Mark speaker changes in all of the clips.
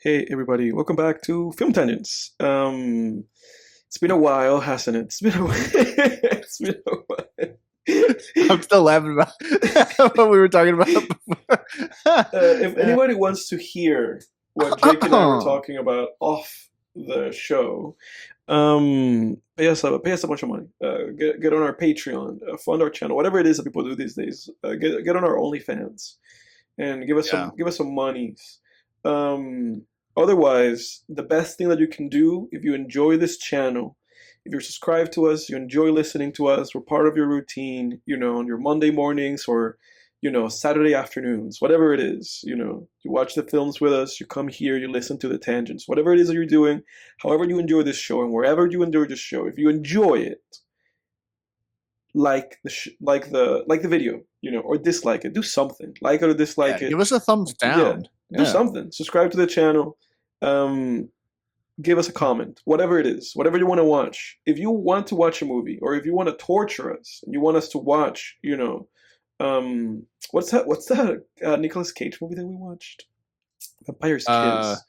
Speaker 1: Hey everybody, welcome back to Film Tangents. It's been a while, hasn't it? It's been a while. It's been a while.
Speaker 2: I'm still laughing about what we were talking about before.
Speaker 1: If anybody wants to hear what Jake and I were talking about off the show, pay us a bunch of money. Get on our Patreon, fund our channel, whatever it is that people do these days. Get on our OnlyFans and
Speaker 2: Yeah.
Speaker 1: give us some monies. Um, Otherwise, the best thing that you can do if you enjoy this channel, if you're subscribed to us, you enjoy listening to us, we're part of your routine, on your Monday mornings or, Saturday afternoons, whatever it is, you watch the films with us, you come here, you listen to the tangents, whatever it is that you're doing, however you enjoy this show and wherever you enjoy this show, if you enjoy it, like the video, or dislike it, do something, like it or dislike
Speaker 2: Yeah,
Speaker 1: it.
Speaker 2: give us a thumbs
Speaker 1: Yeah,
Speaker 2: down.
Speaker 1: do
Speaker 2: Yeah.
Speaker 1: something. Subscribe to the channel. Um, Give us a comment, whatever it is, whatever you want to watch. If you want to watch a movie, or if you want to torture us and you want us to watch, what's that Nicolas Cage movie that we watched? Vampire's
Speaker 2: Uh
Speaker 1: Kiss.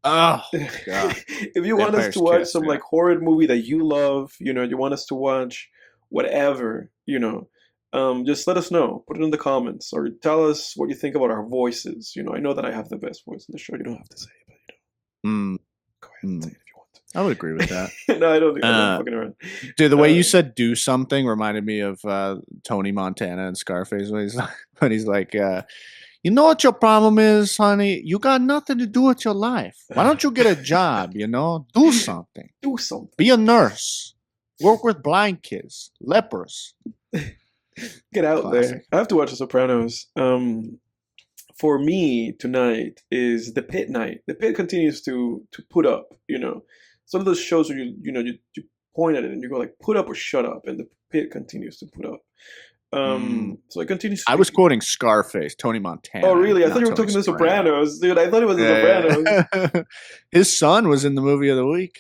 Speaker 2: oh God.
Speaker 1: If you want us
Speaker 2: Vampire's
Speaker 1: to watch
Speaker 2: Kiss,
Speaker 1: some
Speaker 2: yeah.
Speaker 1: like horror movie that you love, you want us to watch whatever, just let us know. Put it in the comments or tell us what you think about our voices. I know that I have the best voice in the show. You don't have to say it, but
Speaker 2: Mm,
Speaker 1: go ahead and say it if you want
Speaker 2: I would agree with that.
Speaker 1: to. No, I don't think I'm
Speaker 2: Uh
Speaker 1: fucking around.
Speaker 2: Dude, the way you
Speaker 1: Uh,
Speaker 2: said "do something" reminded me of Tony Montana and Scarface when he's like, you know what your problem is, honey? You got nothing to do with your life. Why don't you get a job? Do something.
Speaker 1: do something.
Speaker 2: Be a nurse. Work with blind kids, lepers.
Speaker 1: Get out
Speaker 2: Classic.
Speaker 1: there. I have to watch The Sopranos. For me tonight is The Pit night. The Pit continues to put up. Some of those shows where you point at it and you go like put up or shut up, and The Pit continues to put up.
Speaker 2: Mm.
Speaker 1: So it continues.
Speaker 2: I was quoting Scarface, Tony Montana.
Speaker 1: Oh really? I thought
Speaker 2: not
Speaker 1: you were
Speaker 2: Tony
Speaker 1: talking The
Speaker 2: Soprano.
Speaker 1: Sopranos, dude. I thought it was The Sopranos.
Speaker 2: Yeah. His son was in the movie of the week.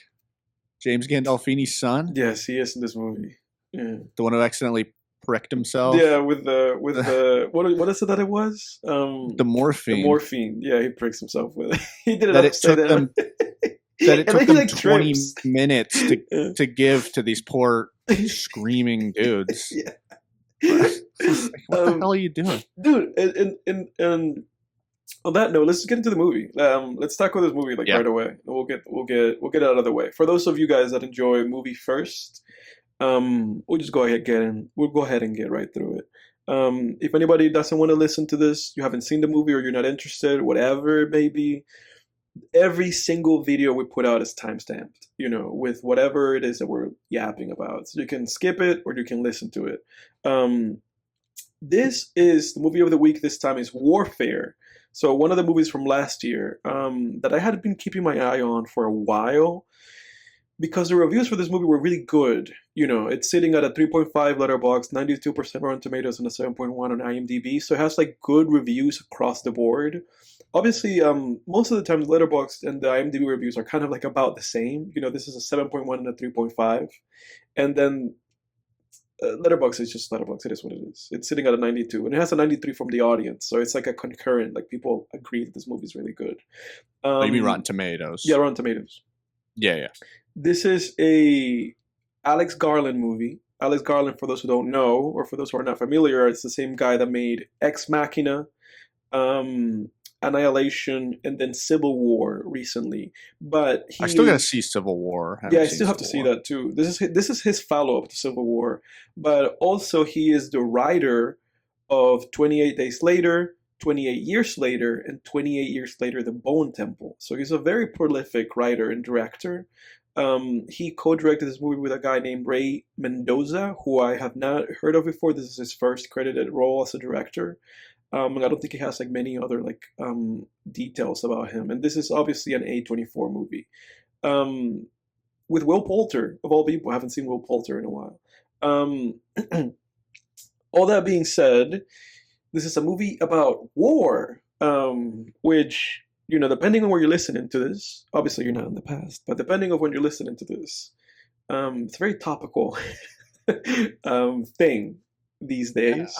Speaker 2: James Gandolfini's son,
Speaker 1: Yes, he is in this movie. Yeah.
Speaker 2: the one who accidentally pricked himself.
Speaker 1: Yeah, with the what is it that it was?
Speaker 2: The morphine.
Speaker 1: The morphine. Yeah, he pricks himself with it. He did it
Speaker 2: That it
Speaker 1: upside
Speaker 2: took
Speaker 1: down.
Speaker 2: them. That it
Speaker 1: And then
Speaker 2: took
Speaker 1: he
Speaker 2: them
Speaker 1: like
Speaker 2: 20
Speaker 1: trips.
Speaker 2: minutes
Speaker 1: Yeah.
Speaker 2: to give to these poor screaming dudes.
Speaker 1: Yeah.
Speaker 2: Like, what the
Speaker 1: Um,
Speaker 2: hell are you doing?
Speaker 1: Dude, and on that note, let's get into the movie. Let's talk about this movie like
Speaker 2: Yeah.
Speaker 1: right away. We'll get it out of the way. For those of you guys that enjoy movie first, we'll go ahead and get right through it. If anybody doesn't want to listen to this, you haven't seen the movie or you're not interested, whatever it may be, every single video we put out is timestamped, with whatever it is that we're yapping about. So you can skip it or you can listen to it. This is the movie of the week. This time is Warfare. So one of the movies from last year that I had been keeping my eye on for a while because the reviews for this movie were really good. It's sitting at a 3.5 letterbox, 92% Rotten Tomatoes, and a 7.1 on IMDb. So it has like good reviews across the board. Obviously, most of the time, Letterboxd and the IMDb reviews are kind of like about the same. This is a 7.1 and a 3.5, and then Letterboxd is just Letterboxd. It is what it is. It's sitting at a 92, and it has a 93 from the audience. So it's like a concurrent. Like people agree that this movie is really good.
Speaker 2: Oh, you mean Rotten Tomatoes?
Speaker 1: Yeah, Rotten Tomatoes.
Speaker 2: Yeah.
Speaker 1: This is a Alex Garland movie. Alex Garland, for those who don't know, or for those who are not familiar, it's the same guy that made Ex Machina, Annihilation, and then Civil War recently. But
Speaker 2: I still gotta see Civil War.
Speaker 1: I still have to see that too. This is his follow up to Civil War, but also he is the writer of 28 Days Later, 28 Years Later, and 28 Years Later, The Bone Temple. So he's a very prolific writer and director. He co-directed this movie with a guy named Ray Mendoza, who I have not heard of before. This is his first credited role as a director. And I don't think he has like many other details about him. And this is obviously an A24 movie. With Will Poulter, of all people. I haven't seen Will Poulter in a while. All that being said, this is a movie about war, which, depending on where you're listening to this, obviously you're not in the past, but depending on when you're listening to this, it's a very topical thing. these days.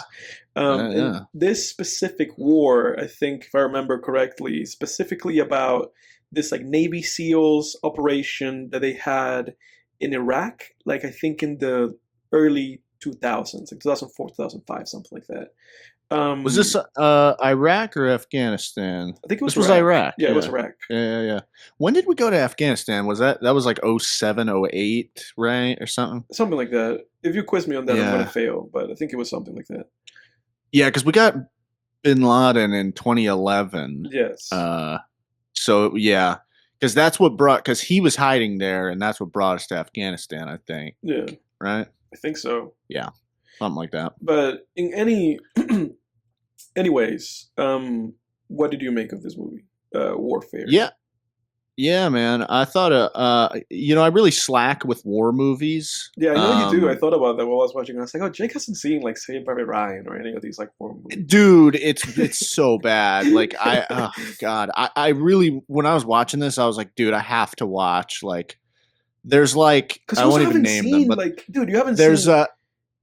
Speaker 2: Yeah.
Speaker 1: And this specific war, I think, if I remember correctly, specifically about this like Navy SEALs operation that they had in Iraq, like I think in the early 2000s, like 2004, 2005, something like that.
Speaker 2: Was this Iraq or Afghanistan?
Speaker 1: I think it was
Speaker 2: This was
Speaker 1: Iraq.
Speaker 2: Iraq.
Speaker 1: Yeah, it was Iraq.
Speaker 2: Yeah. When did we go to Afghanistan? That was like 07, 08, right? Or something?
Speaker 1: Something like that. If you quiz me on that, I'm
Speaker 2: Yeah.
Speaker 1: going to fail, but I think it was something like that.
Speaker 2: Yeah, because we got Bin Laden in 2011.
Speaker 1: Yes.
Speaker 2: So yeah, because he was hiding there, and that's what brought us to Afghanistan, I think.
Speaker 1: Yeah.
Speaker 2: Right?
Speaker 1: I think so.
Speaker 2: Yeah. Something like that.
Speaker 1: But in anyways, what did you make of this movie, Warfare?
Speaker 2: Yeah, man. I thought, I really slack with war movies.
Speaker 1: Yeah, I know you do. I thought about that while I was watching. I was like, oh, Jake hasn't seen like Saving Private Ryan or any of these like war movies.
Speaker 2: Dude, it's so bad. Like oh God, I really, when I was watching this, I was like, dude, I have to watch. Like, there's like, I won't even name them, but
Speaker 1: like, dude, you haven't
Speaker 2: there's
Speaker 1: seen.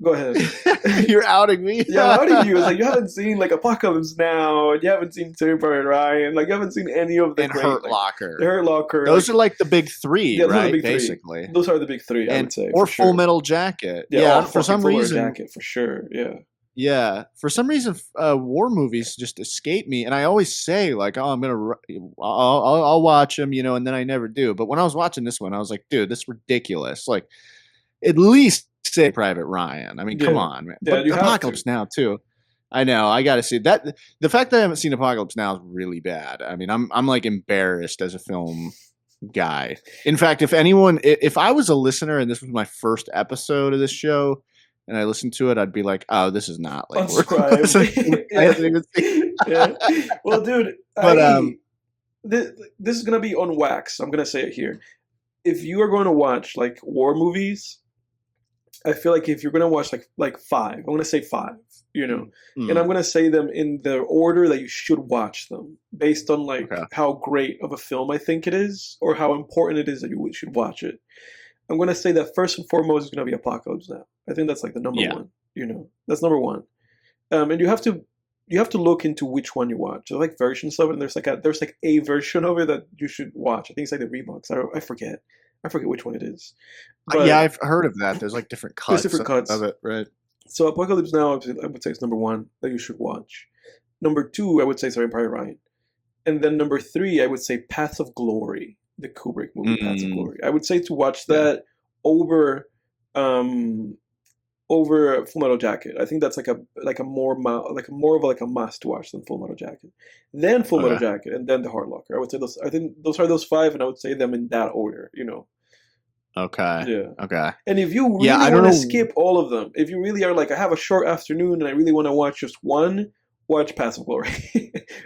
Speaker 1: Go ahead.
Speaker 2: You're outing me.
Speaker 1: Yeah, outing you. It's like you haven't seen like Apocalypse Now, and you haven't seen Saving Private Ryan. Like you haven't seen any of the
Speaker 2: and
Speaker 1: great,
Speaker 2: Hurt
Speaker 1: like,
Speaker 2: Locker.
Speaker 1: The Hurt Locker.
Speaker 2: Those are like the big three,
Speaker 1: yeah,
Speaker 2: right?
Speaker 1: Big
Speaker 2: Basically,
Speaker 1: those are the big three. I would say,
Speaker 2: or
Speaker 1: for sure.
Speaker 2: Full Metal Jacket.
Speaker 1: Yeah,
Speaker 2: for some reason,
Speaker 1: Jacket for sure. Yeah.
Speaker 2: Yeah, for some reason, war movies just escape me, and I always say like, "Oh, I'll watch them," and then I never do. But when I was watching this one, I was like, "Dude, this is ridiculous!" Like, at least say Private Ryan. I mean, come on, man.
Speaker 1: Yeah,
Speaker 2: but Apocalypse Now too. I know. I got to see that. The fact that I haven't seen Apocalypse Now is really bad. I mean, I'm like embarrassed as a film guy. In fact, if I was a listener and this was my first episode of this show, and I listened to it, I'd be like, "Oh, this is not like." I haven't even seen.
Speaker 1: Yeah. Well, dude,
Speaker 2: but
Speaker 1: this is gonna be on wax. I'm gonna say it here. If you are going to watch like war movies, I feel like if you're gonna watch like five, I'm gonna say five. And I'm gonna say them in the order that you should watch them, based on like how great of a film I think it is, or how important it is that you should watch it. I'm going to say that first and foremost is going to be Apocalypse Now. I think that's like the number one. That's number one. And you have to look into which one you watch. There's like versions of it, and there's like a version of it that you should watch. I think it's like the remix. I forget which one it is. But
Speaker 2: yeah, I've heard of that. There's like different cuts of it, right?
Speaker 1: So Apocalypse Now, I would say is number one that you should watch. Number two, I would say Saving Private Ryan. And then number three, I would say Paths of Glory. The Kubrick movie, Paths of Glory. I would say to watch that over Full Metal Jacket. I think that's like a more of a must watch than Full Metal Jacket. Then Full Metal Jacket, and then The Hurt Locker. I would say those. I think those are those five, and I would say them in that order.
Speaker 2: Okay.
Speaker 1: Yeah.
Speaker 2: Okay.
Speaker 1: And if you really want to skip all of them, if you really are like, I have a short afternoon and I really want to watch just one, watch Paths of Glory,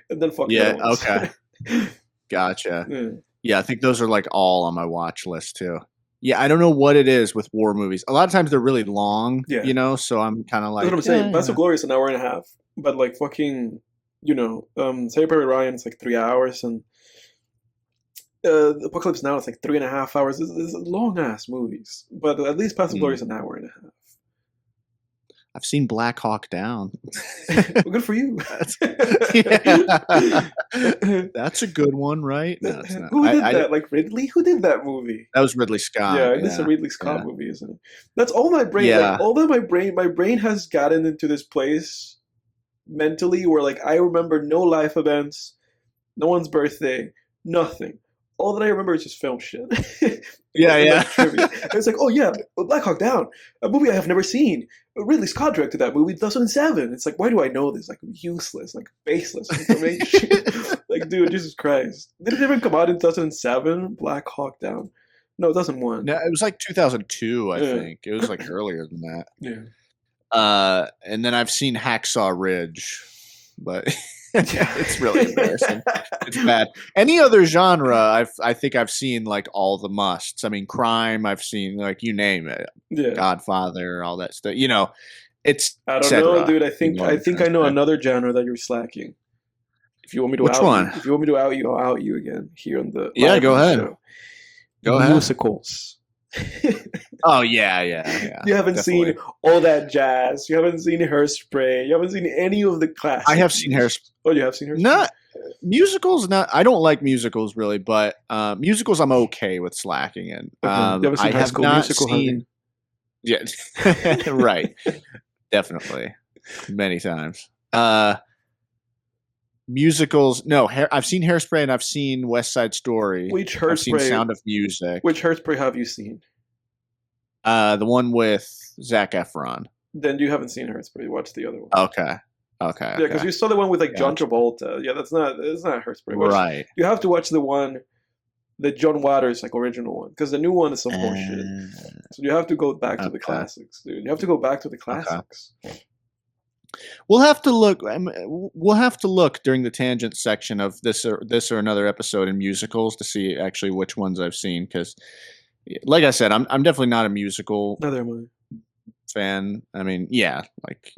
Speaker 1: and then fuck.
Speaker 2: Yeah. Okay. Gotcha. Yeah, I think those are like all on my watch list too. Yeah, I don't know what it is with war movies. A lot of times they're really long, so I'm kind of like...
Speaker 1: That's what I'm saying. Paths of Glory is an hour and a half. But like fucking, Saving Private Ryan is like 3 hours, and Apocalypse Now is like 3.5 hours. It's long-ass movies. But at least Paths of Glory is an hour and a half.
Speaker 2: I've seen Black Hawk Down.
Speaker 1: Well, good for you.
Speaker 2: That's a good one, right? No, it's not.
Speaker 1: Who did that? Like Ridley? Who did that movie?
Speaker 2: That was Ridley Scott.
Speaker 1: Yeah, it's a Ridley Scott movie, isn't it? That's all my brain.
Speaker 2: Yeah.
Speaker 1: Like, all that my brain has gotten into this place mentally where like I remember no life events, no one's birthday, nothing. All that I remember is just film shit.
Speaker 2: Yeah.
Speaker 1: It's like, oh yeah, Black Hawk Down, a movie I have never seen. Ridley Scott directed that movie in 2007. It's like, why do I know this? Like, useless, like baseless information. Like, dude, Jesus Christ. Did it even come out in 2007? Black Hawk Down. No, 2001.
Speaker 2: No, it was like 2002, I think. It was like earlier than that.
Speaker 1: Yeah.
Speaker 2: And then I've seen Hacksaw Ridge, but it's really embarrassing. It's bad. Any other genre, I think I've seen like all the musts. I mean, crime, I've seen like you name it.
Speaker 1: Yeah.
Speaker 2: Godfather, all that stuff. It's.
Speaker 1: I don't know, dude. I think I know another genre that you're slacking. If you want me to if you want me to out you, I'll out you again here on the
Speaker 2: go ahead.
Speaker 1: show.
Speaker 2: Go ahead.
Speaker 1: Musicals.
Speaker 2: Oh yeah.
Speaker 1: You haven't
Speaker 2: Definitely.
Speaker 1: seen All That Jazz. You haven't seen Hairspray. You haven't seen any of the
Speaker 2: I
Speaker 1: classic
Speaker 2: have seen
Speaker 1: musicals. Oh, you have seen Hairspray?
Speaker 2: Not musicals. Not. I don't like musicals really, but musicals I'm okay with slacking in.
Speaker 1: Okay. You haven't seen
Speaker 2: I
Speaker 1: High
Speaker 2: have
Speaker 1: School
Speaker 2: not
Speaker 1: Musical, have you?
Speaker 2: seen. Yeah, right. Definitely, many times. Musicals. No, I've seen Hairspray and I've seen West Side Story.
Speaker 1: Which
Speaker 2: I've seen
Speaker 1: Hairspray?
Speaker 2: Sound of Music.
Speaker 1: Which Hairspray have you seen?
Speaker 2: The one with Zac Efron.
Speaker 1: Then you haven't seen Hairspray. Watch the other one.
Speaker 2: Okay.
Speaker 1: Yeah, because you saw the one with like John
Speaker 2: Gotcha.
Speaker 1: Travolta. Yeah, that's not Hairspray.
Speaker 2: Right.
Speaker 1: You have to watch the John Waters like original one, because the new one is some horseshit. So you have to go back to the classics, dude. You have to go back to the classics.
Speaker 2: We'll have to look. We'll have to look during the tangent section of this or another episode in musicals to see actually which ones I've seen. Because, like I said, I'm definitely not a musical
Speaker 1: Neither am I.
Speaker 2: fan. I mean, yeah, like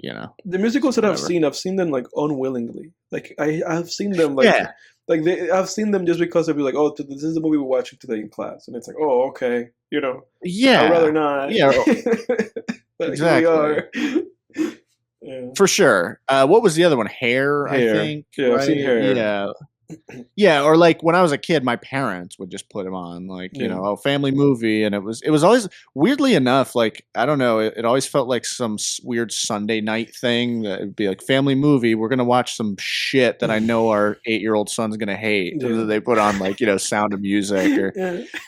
Speaker 1: the musicals that
Speaker 2: whatever.
Speaker 1: I've seen them like unwillingly. Like I've seen them like
Speaker 2: Yeah.
Speaker 1: like I've seen them just because they'd be like, oh, this is the movie we're watching today in class, and it's like, oh, okay,
Speaker 2: Yeah.
Speaker 1: I'd rather not.
Speaker 2: Yeah.
Speaker 1: But
Speaker 2: Exactly.
Speaker 1: Here we are. Yeah.
Speaker 2: For sure. What was the other one? Hair, I think.
Speaker 1: Yeah, right? I've seen Hair.
Speaker 2: Yeah. Yeah, or like when I was a kid, my parents would just put them on, like a family movie, and it was always weirdly enough, like I don't know, it always felt like some weird Sunday night thing that would be like family movie. We're gonna watch some shit that I know our 8-year-old son's gonna hate.
Speaker 1: Yeah.
Speaker 2: They put on like Sound of Music or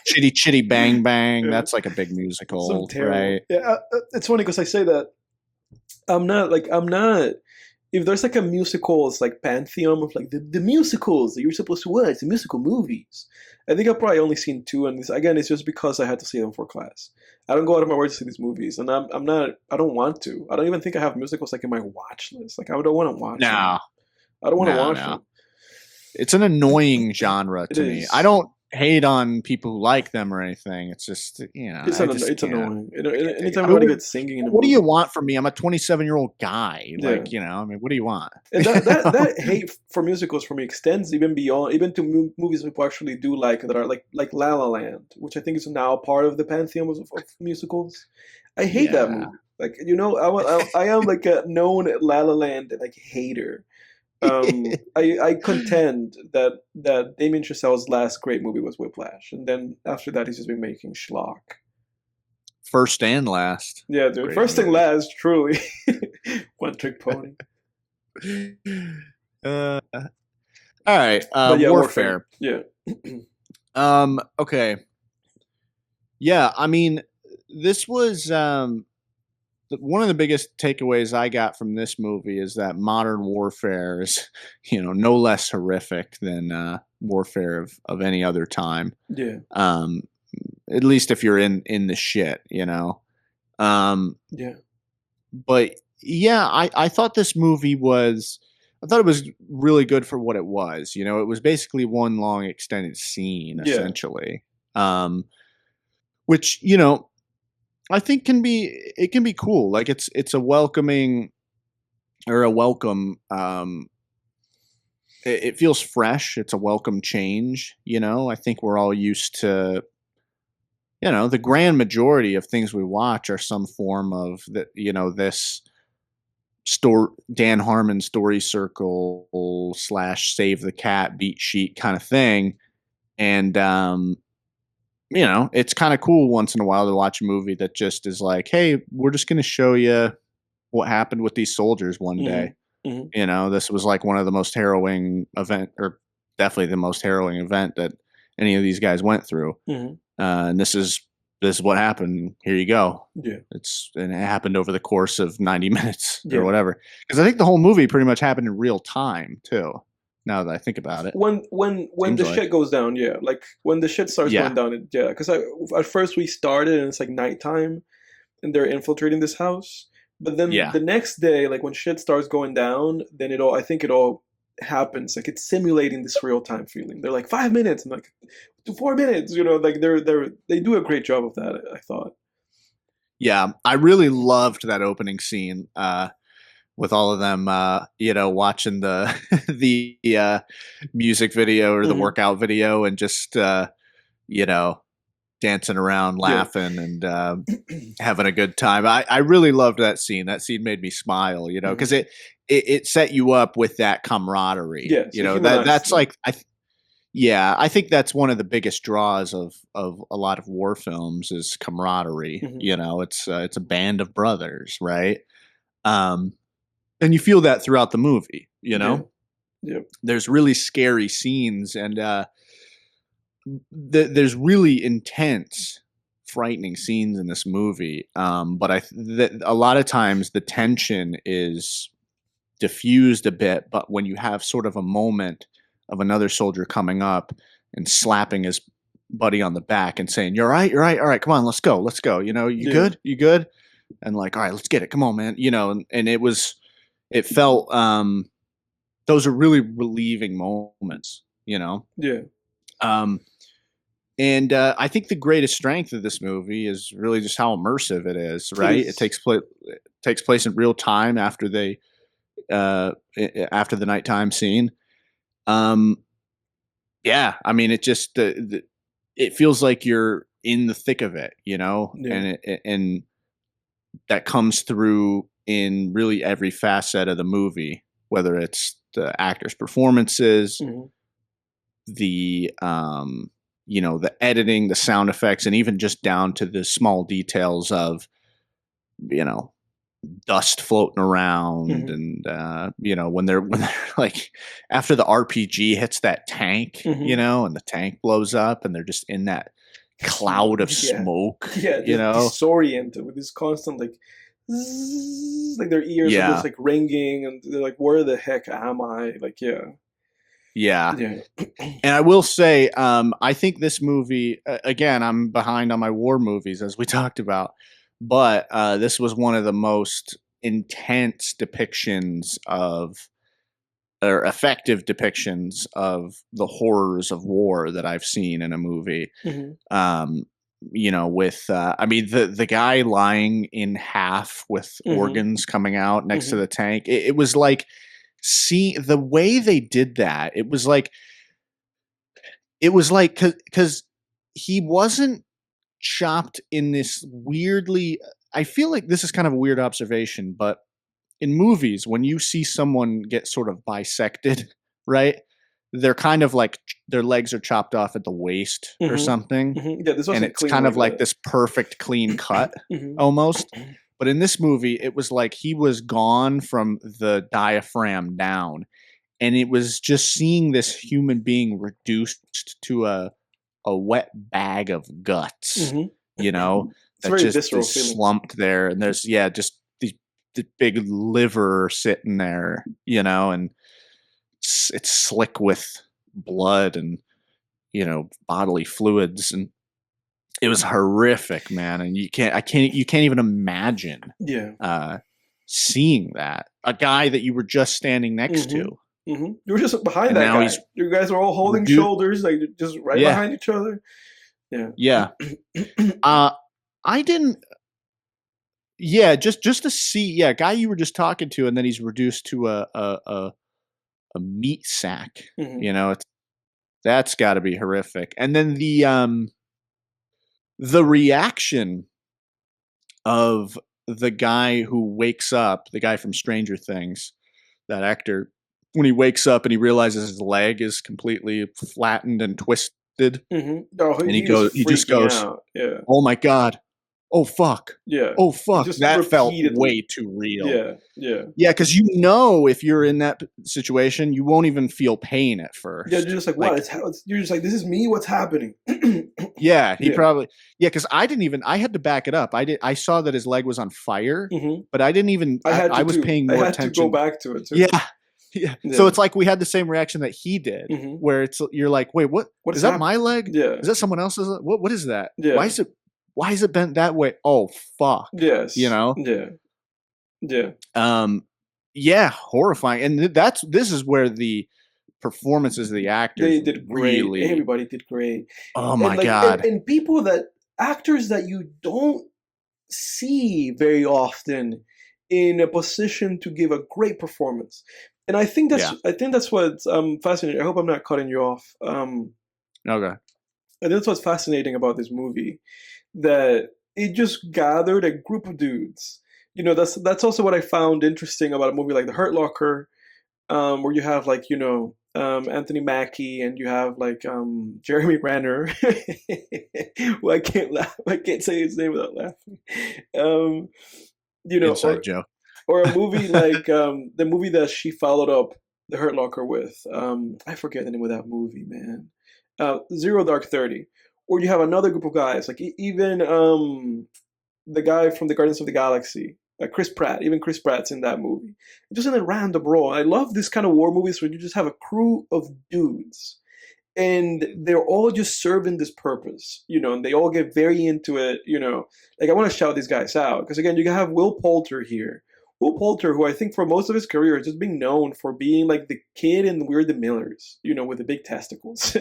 Speaker 2: Chitty Chitty Bang Bang. That's like a big musical, right?
Speaker 1: Yeah, it's funny because I say that I'm not. If there's like a musicals like pantheon of like the musicals that you're supposed to watch, the musical movies, I think I've probably only seen two, and again, it's just because I had to see them for class. I don't go out of my way to see these movies, and I'm not. I don't want to. I don't even think I have musicals like in my watch list. Like I don't want to watch them. I don't want to watch them.
Speaker 2: It's an annoying genre to me.
Speaker 1: Is.
Speaker 2: I don't hate on people who like them or anything. It's just
Speaker 1: it's annoying. Anytime
Speaker 2: I
Speaker 1: gets singing in a
Speaker 2: what
Speaker 1: movie.
Speaker 2: do you want from me? I'm a 27-year-old guy. Like I mean, what do you want?
Speaker 1: And that hate for musicals for me extends even to movies people actually do like that are like La La Land, which I think is now part of the pantheon of musicals. I hate that movie. Like I am like a known La La Land like hater. I contend that Damien Chazelle's last great movie was Whiplash, and then after that he's just been making schlock.
Speaker 2: First and last.
Speaker 1: Yeah, dude. Great first movie. And last, truly. One trick pony.
Speaker 2: All right. Warfare.
Speaker 1: Yeah.
Speaker 2: Okay. Yeah, I mean, this was one of the biggest takeaways I got from this movie is that modern warfare is, no less horrific than warfare of any other time.
Speaker 1: Yeah.
Speaker 2: At least if you're in the shit,
Speaker 1: Yeah.
Speaker 2: But yeah, I thought this movie it was really good for what it was. It was basically one long extended scene, essentially. Which, I think can be cool. Like it's a welcoming or a welcome. It feels fresh. It's a welcome change. I think we're all used to. The grand majority of things we watch are some form of this Dan Harmon story circle / save the cat beat sheet kind of thing, and it's kind of cool once in a while to watch a movie that just is like, hey, we're just going to show you what happened with these soldiers one day.
Speaker 1: Mm-hmm.
Speaker 2: This was like one of the most harrowing event, or definitely the most harrowing event that any of these guys went through.
Speaker 1: Mm-hmm.
Speaker 2: And this is what happened. Here you go.
Speaker 1: Yeah.
Speaker 2: And it happened over the course of 90 minutes or whatever. Because I think the whole movie pretty much happened in real time too. Now that I think about it,
Speaker 1: when the shit goes down, like when the shit starts going down, because at first we started and it's like nighttime, and they're infiltrating this house, but then the next day, like when shit starts going down, then I think it all happens, like it's simulating this real time feeling. They're like 5 minutes and like 4 minutes, like they do a great job of that, I thought.
Speaker 2: Yeah, I really loved that opening scene. With all of them, watching the the music video or the workout video, and just dancing around, laughing, and having a good time. I really loved that scene. That scene made me smile, because it set you up with that camaraderie.
Speaker 1: Yeah, so
Speaker 2: that's like I think that's one of the biggest draws of a lot of war films is camaraderie. It's a band of brothers, right? And you feel that throughout the movie.
Speaker 1: Yeah.
Speaker 2: There's really scary scenes, and there's really intense, frightening scenes in this movie. But a lot of times the tension is diffused a bit. But when you have sort of a moment of another soldier coming up and slapping his buddy on the back and saying, "You're right, all right, come on, let's go. You good? You good?" And like, "All right, let's get it. Come on, man." And it felt, those are really relieving moments,
Speaker 1: Yeah.
Speaker 2: And I think the greatest strength of this movie is really just how immersive it is, right? It takes place in real time after the nighttime scene. Yeah, I mean, it just it feels like you're in the thick of it, and that comes through in really every facet of the movie, whether it's the actors' performances, the the editing, the sound effects, and even just down to the small details of dust floating around, and when they're like after the RPG hits that tank, and the tank blows up, and they're just in that cloud of smoke,
Speaker 1: disoriented with this constant like zzz, like their ears are just like ringing, and they're like, "Where the heck am I?" Like,
Speaker 2: yeah. And I will say, I think this movie, again, I'm behind on my war movies, as we talked about, but this was one of the most intense depictions or effective depictions of the horrors of war that I've seen in a movie. With, the guy lying in half with organs coming out next to the tank, it was like, see the way they did that. It was like, because he wasn't chopped in this weirdly, I feel like this is kind of a weird observation, but in movies, when you see someone get sort of bisected, right? They're kind of like their legs are chopped off at the waist or something.
Speaker 1: Yeah, this wasn't
Speaker 2: and it's kind of like this perfect clean cut almost. But in this movie, it was like he was gone from the diaphragm down, and it was just seeing this human being reduced to a wet bag of guts, that just is slumped there. And there's, just the big liver sitting there, and it's slick with blood and, bodily fluids. And it was horrific, man. And you can't even imagine seeing that. A guy that you were just standing next to.
Speaker 1: You were just behind that guy. You guys were all holding shoulders, like just right behind each other. Yeah.
Speaker 2: I didn't. Yeah, just to see, a guy you were just talking to, and then he's reduced to a meat sack. That's got to be horrific. And then the reaction of the guy who wakes up, the guy from Stranger Things, that actor, when he wakes up and he realizes his leg is completely flattened and twisted, and he just goes, "Oh my God. Oh fuck.
Speaker 1: Yeah.
Speaker 2: Oh fuck." That felt way too real.
Speaker 1: Yeah.
Speaker 2: Yeah, because if you're in that situation, you won't even feel pain at first.
Speaker 1: Yeah, you're just like, what? You're just like, this is me? What's happening?
Speaker 2: Yeah, probably. Yeah, because I had to back it up. I saw that his leg was on fire, but I didn't even. I was paying more attention. I had
Speaker 1: to go back to it too.
Speaker 2: Yeah. So it's like we had the same reaction that he did, where you're like, wait, what is that? My leg?
Speaker 1: Yeah.
Speaker 2: Is that someone else's? What is that?
Speaker 1: Yeah.
Speaker 2: Why is it bent that way? Oh fuck.
Speaker 1: Yes.
Speaker 2: Yeah.
Speaker 1: Yeah,
Speaker 2: horrifying. And this is where the performances of the actors,
Speaker 1: they did great.
Speaker 2: Really,
Speaker 1: everybody did great.
Speaker 2: Oh my God.
Speaker 1: And actors that you don't see very often in a position to give a great performance. And I think that's what's fascinating. I hope I'm not cutting you off.
Speaker 2: Okay.
Speaker 1: And that's what's fascinating about this movie, that it just gathered a group of dudes. That's also what I found interesting about a movie like The Hurt Locker, where you have like Anthony Mackie, and you have like Jeremy Renner, who I can't laugh, I can't say his name without laughing. Um,
Speaker 2: Inside joke.
Speaker 1: or a movie like the movie that she followed up The Hurt Locker with. I forget the name of that movie, man. Zero Dark 30, where you have another group of guys, like even the guy from the Guardians of the Galaxy, Chris Pratt. Even Chris Pratt's in that movie. Just in a random role. I love this kind of war movies where you just have a crew of dudes, and they're all just serving this purpose, and they all get very into it. Like, I want to shout these guys out because, again, you have Will Poulter here. Will Poulter, who I think for most of his career is just being known for being like the kid in We're the Millers, with the big testicles,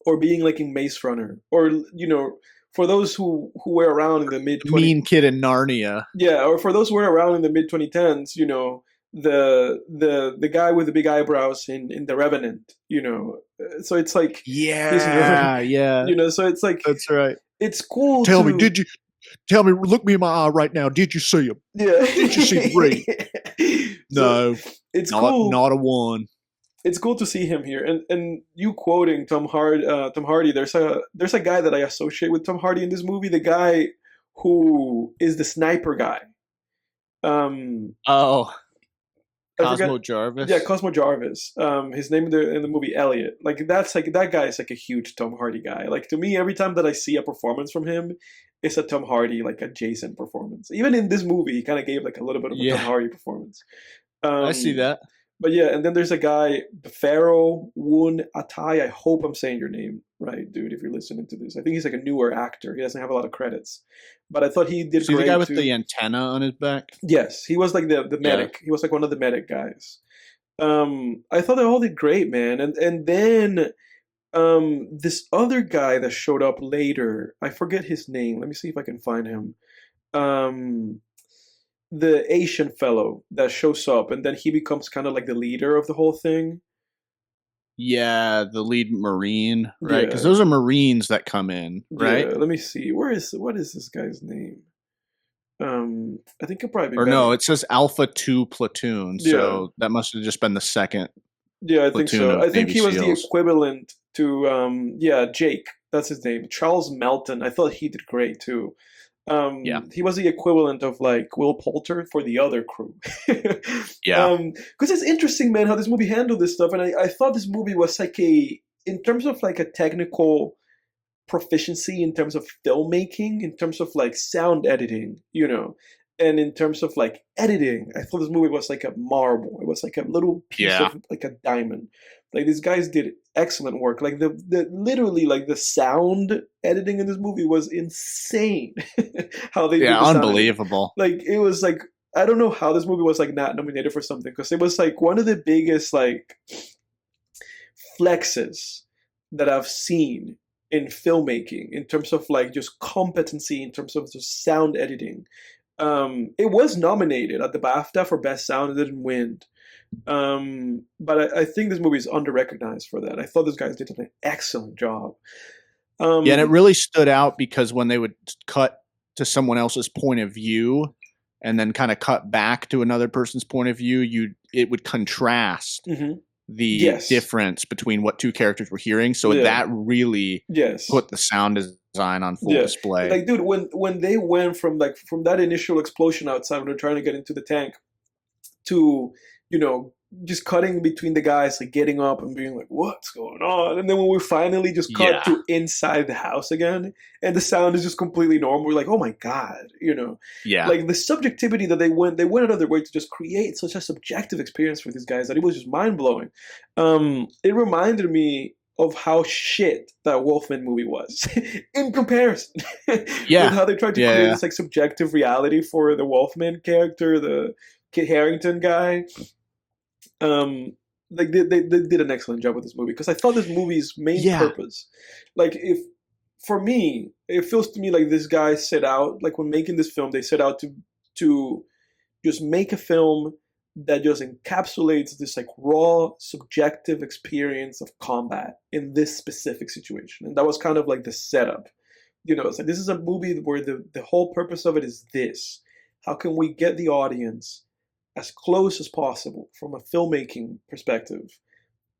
Speaker 1: or being like in Maze Runner, or for those who were around in the mid
Speaker 2: mean kid in Narnia.
Speaker 1: Yeah, or for those who were around in the mid 2010s, the guy with the big eyebrows in The Revenant, So it's like
Speaker 2: yeah.
Speaker 1: So it's like
Speaker 2: that's right.
Speaker 1: It's cool.
Speaker 2: Tell me, look me in my eye right now. Did you see him?
Speaker 1: Yeah.
Speaker 2: Did you see Ray? No,
Speaker 1: it's cool.
Speaker 2: Not a one.
Speaker 1: It's cool to see him here, and you quoting Tom Hardy. There's a guy that I associate with Tom Hardy in this movie. The guy who is the sniper guy.
Speaker 2: Cosmo Jarvis.
Speaker 1: Yeah, Cosmo Jarvis. His name in the movie, Elliot. Like, that's like, that guy is like a huge Tom Hardy guy. Like, to me, every time that I see a performance from him, it's a Tom Hardy like adjacent performance. Even in this movie, he kind of gave like a little bit of a Tom Hardy performance.
Speaker 2: I see that.
Speaker 1: But yeah, and then there's a guy, Pharaoh Woon Atai. I hope I'm saying your name right, dude, if you're listening to this. I think he's like a newer actor. He doesn't have a lot of credits. But I thought he did great.
Speaker 2: The guy with the antenna on his back?
Speaker 1: Yes, he was like the medic. He was like one of the medic guys. I thought they all did great, man. And then this other guy that showed up later, I forget his name. Let me see if I can find him. The Asian fellow that shows up, and then he becomes kind of like the leader of the whole thing.
Speaker 2: Yeah, the lead Marine, right? Because those are Marines that come in, right?
Speaker 1: Yeah, let me see. What is this guy's name? I think it'll probably be
Speaker 2: or better. No, it says Alpha 2 Platoon, so that must have just been the second.
Speaker 1: Yeah, I think so. I think he was the equivalent to Jake. That's his name, Charles Melton. I thought he did great too. He was the equivalent of like Will Poulter for the other crew. Because it's interesting, man, how this movie handled this stuff, and I thought this movie was like in terms of like a technical proficiency, in terms of filmmaking, in terms of like sound editing, and in terms of like editing, I thought this movie was like a marble. It was like a little piece of like a diamond. Like, these guys did excellent work. Like the literally like the sound editing in this movie was insane. How they did the
Speaker 2: unbelievable.
Speaker 1: Like, it was like, I don't know how this movie was like not nominated for something, because it was like one of the biggest like flexes that I've seen in filmmaking in terms of like just competency, in terms of just sound editing. It was nominated at the BAFTA for Best Sound. It didn't win. But I think this movie is under-recognized for that. I thought those guys did an excellent job.
Speaker 2: And it really stood out because when they would cut to someone else's point of view and then kind of cut back to another person's point of view, it would contrast the difference between what two characters were hearing. So that really put the sound design on full display.
Speaker 1: Like, dude, when they went from that initial explosion outside when they're trying to get into the tank to, just cutting between the guys, like getting up and being like, what's going on? And then when we finally just cut to inside the house again, and the sound is just completely normal, we're like, oh my God, like the subjectivity that they went out of their way to just create such a subjective experience for these guys that it was just mind blowing. It reminded me of how shit that Wolfman movie was in comparison. With how they tried to create this like subjective reality for the Wolfman character, the Kit Harington guy. Like they did an excellent job with this movie, because I thought this movie's main purpose, like, if for me, it feels to me like this guy set out, like when making this film, they set out to just make a film that just encapsulates this like raw, subjective experience of combat in this specific situation. And that was kind of like the setup. It's like this is a movie where the whole purpose of it is this. How can we get the audience as close as possible from a filmmaking perspective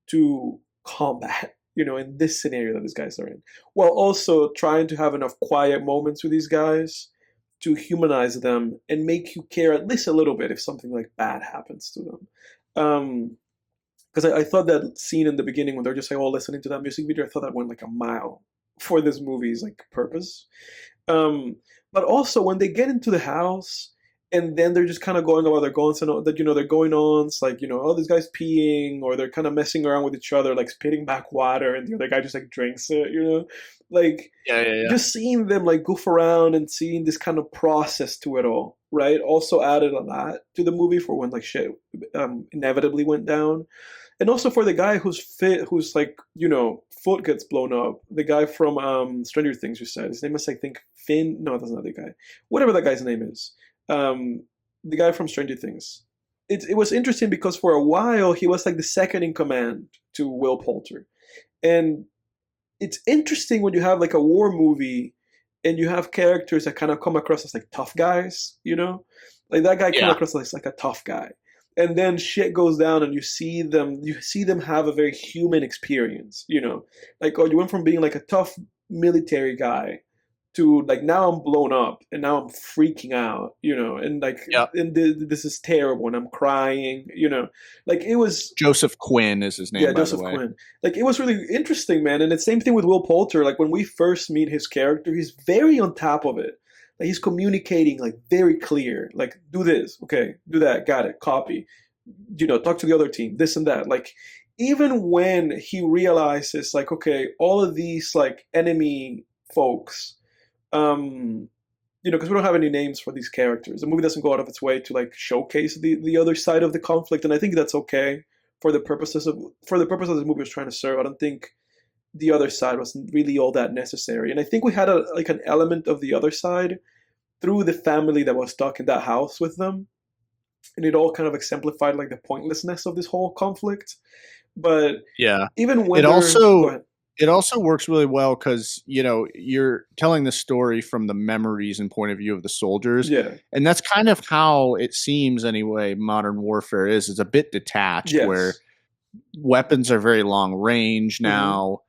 Speaker 1: to combat, in this scenario that these guys are in, while also trying to have enough quiet moments with these guys to humanize them and make you care at least a little bit if something like bad happens to them. Because I thought that scene in the beginning when they're just like all listening to that music video, I thought that went like a mile for this movie's like purpose. But also when they get into the house and then they're just kind of going about their goings and that they're going on. It's like oh, this guy's peeing, or they're kind of messing around with each other, like spitting back water, and the other guy just like drinks it. Like just seeing them like goof around and seeing this kind of process to it all, right? Also added a lot to the movie for when like shit inevitably went down, and also for the guy whose like foot gets blown up. The guy from Stranger Things, you said his name is I think Finn. No, that's not the guy. Whatever that guy's name is. The guy from Stranger Things. It was interesting because for a while he was like the second in command to Will Poulter, and it's interesting when you have like a war movie and you have characters that kind of come across as like tough guys, like that guy came across as like a tough guy, and then shit goes down and you see them have a very human experience, like you went from being like a tough military guy to like now I'm blown up and now I'm freaking out, and like and this is terrible and I'm crying, like it was
Speaker 2: Joseph Quinn is his name.
Speaker 1: Yeah, Joseph Quinn. Like it was really interesting, man. And the same thing with Will Poulter. Like when we first meet his character, he's very on top of it. Like he's communicating like very clear. Like do this, okay, do that, got it, copy. Talk to the other team, this and that. Like even when he realizes like okay, all of these like enemy folks. Because we don't have any names for these characters. The movie doesn't go out of its way to like showcase the other side of the conflict, and I think that's okay for the purposes the movie was trying to serve. I don't think the other side was really all that necessary, and I think we had an element of the other side through the family that was stuck in that house with them, and it all kind of exemplified like the pointlessness of this whole conflict. But even when
Speaker 2: it also works really well because, you're telling the story from the memories and point of view of the soldiers.
Speaker 1: Yeah.
Speaker 2: And that's kind of how it seems anyway modern warfare is. It's a bit detached where weapons are very long range now.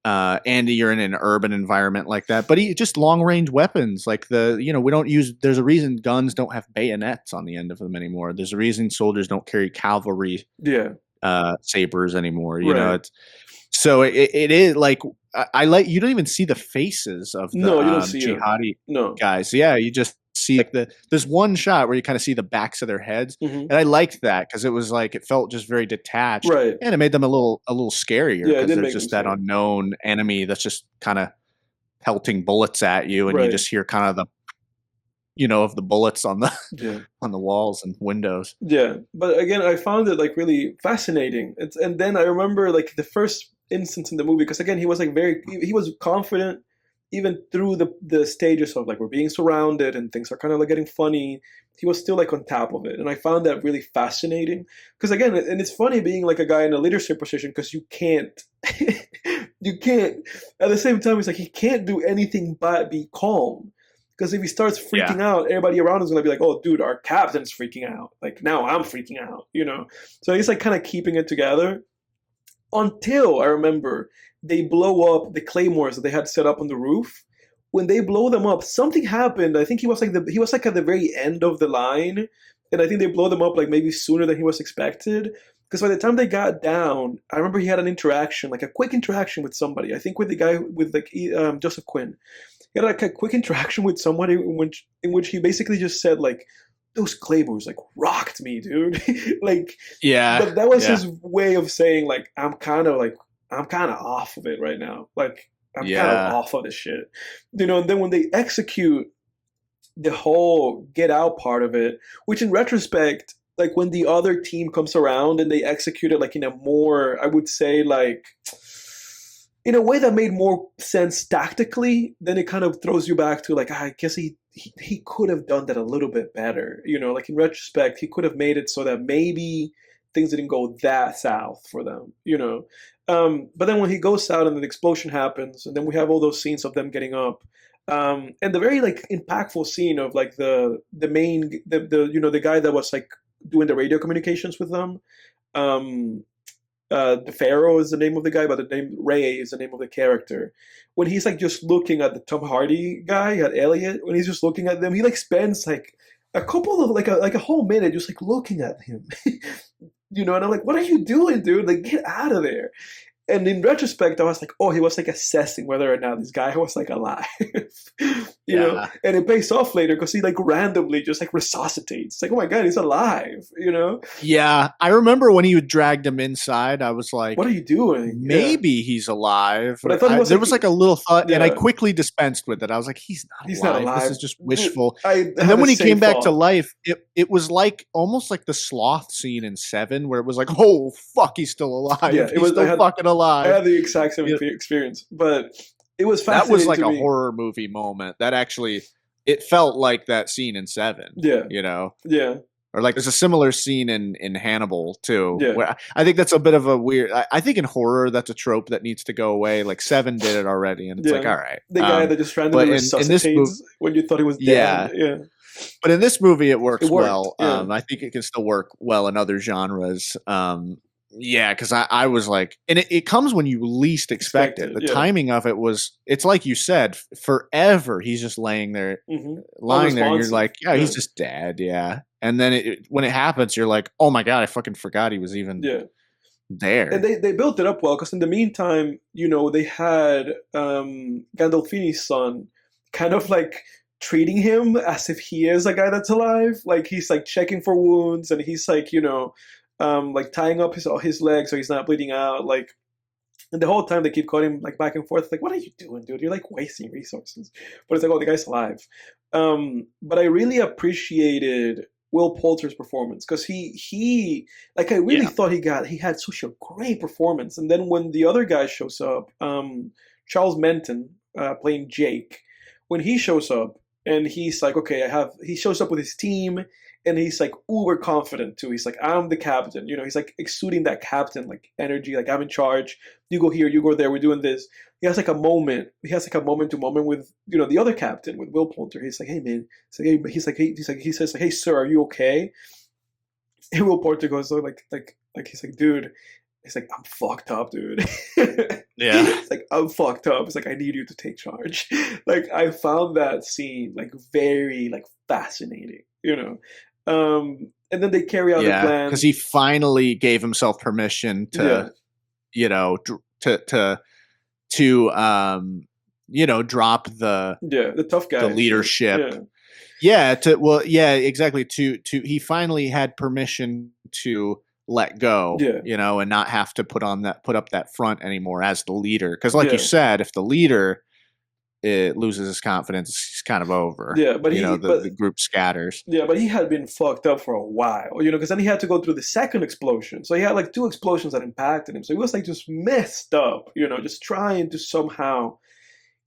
Speaker 2: Andy, you're in an urban environment like that. But just long range weapons like we don't use – there's a reason guns don't have bayonets on the end of them anymore. There's a reason soldiers don't carry cavalry sabers anymore. You know, so it is like I like you don't even see the faces of the
Speaker 1: you don't see
Speaker 2: jihadi guys. Yeah, you just see like there's one shot where you kind of see the backs of their heads, and I liked that because it was like it felt just very detached, and it made them a little scarier because there's just that unknown enemy that's just kind of pelting bullets at you, and you just hear kind of the of the bullets on the on the walls and windows.
Speaker 1: Yeah, but again, I found it like really fascinating. And then I remember like the first instance in the movie because again he was like he was confident even through the stages of like we're being surrounded and things are kind of like getting funny. He was still like on top of it, and I found that really fascinating because again, and it's funny being like a guy in a leadership position because you can't at the same time it's like he can't do anything but be calm. Because if he starts freaking out, everybody around is going to be like, oh, dude, our captain's freaking out. Like, now I'm freaking out, So he's like kind of keeping it together until I remember they blow up the claymores that they had set up on the roof. When they blow them up, something happened. I think he was like at the very end of the line. And I think they blow them up like maybe sooner than he was expected. Because by the time they got down, I remember he had an interaction, like a quick interaction with somebody. I think with the guy with like Joseph Quinn. He had like a quick interaction with somebody in which he basically just said like, those claymores like rocked me, dude. Like, but that was his way of saying like, I'm kind of off of it right now. Like, I'm kind of off of this shit, And then when they execute the whole get out part of it, which in retrospect, like when the other team comes around and they execute it like in a more, I would say like, in a way that made more sense tactically. Then it kind of throws you back to like, I guess he could have done that a little bit better. Like in retrospect, he could have made it so that maybe things didn't go that south for them. But then when he goes south and the explosion happens, and then we have all those scenes of them getting up. And the very like impactful scene of like the main the guy that was like doing the radio communications with them. Um, the Pharaoh is the name of the guy, but the name Ray is the name of the character. When he's like just looking at the Tom Hardy guy, at Elliot, when he's just looking at them, he like spends like a couple of like a whole minute just like looking at him. And I'm like, what are you doing, dude? Like, get out of there. And in retrospect, I was like, oh, he was like assessing whether or not this guy was like alive, and it pays off later because he like randomly just like resuscitates. It's like, oh my God, he's alive.
Speaker 2: Yeah. I remember when you dragged him inside, I was like,
Speaker 1: what are you doing?
Speaker 2: Maybe he's alive.
Speaker 1: But I thought
Speaker 2: there was like a little thought, and I
Speaker 1: Yeah.
Speaker 2: quickly dispensed with it. I was like, he's not alive. This is just wishful.
Speaker 1: And
Speaker 2: then when he came back to life, it was like almost like the sloth scene in Seven, where it was like, oh fuck, he's still alive.
Speaker 1: Yeah,
Speaker 2: he's still fucking alive.
Speaker 1: I had the exact same experience, but it was fascinating.
Speaker 2: That was like
Speaker 1: to
Speaker 2: a
Speaker 1: me.
Speaker 2: horror movie moment. That actually, it felt like that scene in Seven.
Speaker 1: Yeah. Yeah.
Speaker 2: Or like there's a similar scene in Hannibal too.
Speaker 1: Yeah.
Speaker 2: Where I think that's a bit of a weird. I think in horror that's a trope that needs to go away. Like Seven did it already, and it's like, all right,
Speaker 1: the guy that just randomly resuscitates when you thought he was dead. Yeah.
Speaker 2: But in this movie, it works well.
Speaker 1: Yeah.
Speaker 2: I think it can still work well in other genres. Yeah, because I was like, and it comes when you least expect it. The timing of it it's like you said, forever he's just laying there, lying there, and you're like, he's just dead, And then when it happens, you're like, oh my God, I fucking forgot he was even there.
Speaker 1: And they built it up well because in the meantime, they had Gandolfini's son kind of like treating him as if he is a guy that's alive. Like he's like checking for wounds, and he's like, like tying up his legs so he's not bleeding out. Like, and the whole time they keep calling like back and forth. Like, what are you doing, dude? You're like wasting resources. But it's like, oh, the guy's alive. But I really appreciated Will Poulter's performance because he like I really thought he had such a great performance. And then when the other guy shows up, Charles Menton playing Jake, when he shows up and he's like, okay, he shows up with his team. And he's like uber confident too. He's like, I'm the captain. He's like exuding that captain like energy. Like, I'm in charge. You go here, you go there. We're doing this. He has like a moment. He has like a moment to moment with the other captain, with Will Poulter. He's like, hey man. He says like, hey sir, are you okay? And Will Poulter goes like he's like, dude. He's like, I'm fucked up, dude.
Speaker 2: Yeah.
Speaker 1: It's like, I'm fucked up. It's like, I need you to take charge. Like, I found that scene like very like fascinating. And then they carry out the plan
Speaker 2: because he finally gave himself permission to, drop
Speaker 1: the tough guy,
Speaker 2: the leadership. Exactly. He finally had permission to let go, and not have to put up that front anymore as the leader. Because, like you said, if the leader loses his confidence, he's kind of over.
Speaker 1: Yeah, but
Speaker 2: the group scatters.
Speaker 1: Yeah, but he had been fucked up for a while, because then he had to go through the second explosion. So he had like 2 explosions that impacted him. So he was like just messed up, just trying to somehow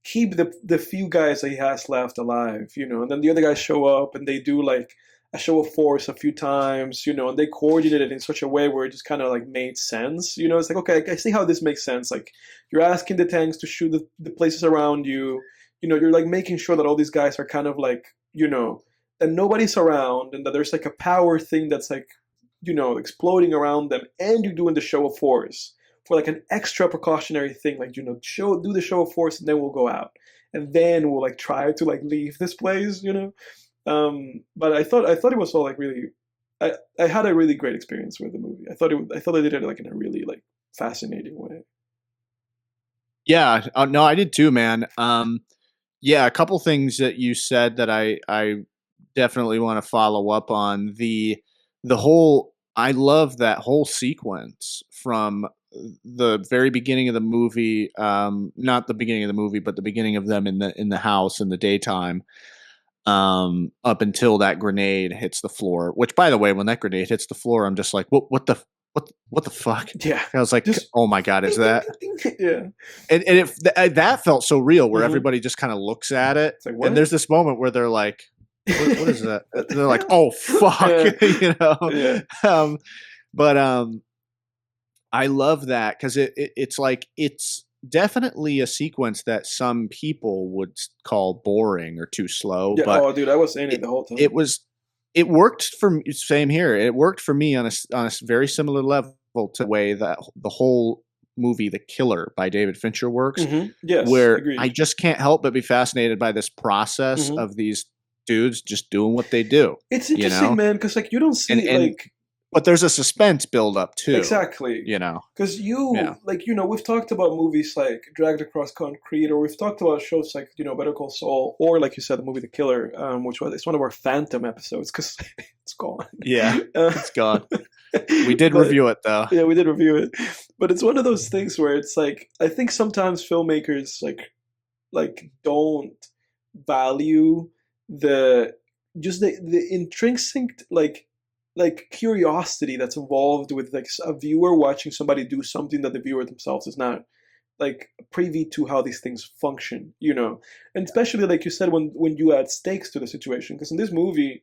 Speaker 1: keep the few guys that he has left alive, and then the other guys show up and they do like a show of force a few times, and they coordinated it in such a way where it just kind of like made sense. It's like, okay, I see how this makes sense. Like, you're asking the tanks to shoot the places around you. You're like making sure that all these guys are kind of like, that nobody's around and that there's like a power thing that's like, exploding around them, and you're doing the show of force for like an extra precautionary thing. Like, do the show of force, and then we'll go out, and then we'll like try to like leave this place, But I thought it was all like really, I had a really great experience with the movie. I thought they did it like in a really like fascinating way.
Speaker 2: Yeah, no, I did too, man. A couple things that you said that I definitely want to follow up on. The whole, I love that whole sequence from the very beginning of the movie, not the beginning of the movie, but the beginning of them in the house in the daytime. Up until that grenade hits the floor, which, by the way, when that grenade hits the floor, I'm just like, what the what the fuck?
Speaker 1: Yeah.
Speaker 2: I was like,
Speaker 1: Just
Speaker 2: oh my god, is
Speaker 1: ding, ding,
Speaker 2: that?
Speaker 1: ding, ding. Yeah.
Speaker 2: And that felt so real, where
Speaker 1: Mhm.
Speaker 2: everybody just kind of looks at it,
Speaker 1: It's like,
Speaker 2: and
Speaker 1: what?
Speaker 2: there's this moment where they're like, what is that?
Speaker 1: What the
Speaker 2: They're like,
Speaker 1: hell?
Speaker 2: oh fuck,
Speaker 1: Yeah. Yeah.
Speaker 2: Um, but I love that because it's like it's definitely a sequence that some people would call boring or too slow,
Speaker 1: Yeah.
Speaker 2: but
Speaker 1: Oh, dude, I was saying it
Speaker 2: it
Speaker 1: the whole time.
Speaker 2: it worked for me. Same here. It worked for me on a very similar level to the way that the whole movie The Killer by David Fincher works,
Speaker 1: Yes,
Speaker 2: where I
Speaker 1: agreed.
Speaker 2: just can't help but be fascinated by this process
Speaker 1: hmm
Speaker 2: of these dudes just doing what they do,
Speaker 1: It's
Speaker 2: you
Speaker 1: interesting,
Speaker 2: know?
Speaker 1: man, because like you don't see
Speaker 2: And
Speaker 1: like
Speaker 2: but there's a suspense build up too,
Speaker 1: exactly.
Speaker 2: you know?
Speaker 1: Because
Speaker 2: Yeah.
Speaker 1: like, we've talked about movies like Dragged Across Concrete, or we've talked about shows like, Better Call Saul, or like you said, the movie The Killer, which was it's one of our Phantom episodes because it's gone.
Speaker 2: Yeah.
Speaker 1: Uh,
Speaker 2: It's gone. We did
Speaker 1: but
Speaker 2: review it though.
Speaker 1: yeah, we did review it, but it's one of those things where it's like I think sometimes filmmakers like don't value the just the intrinsic like curiosity that's involved with like a viewer watching somebody do something that the viewer themselves is not like privy to how these things function, and especially like you said when you add stakes to the situation, because in this movie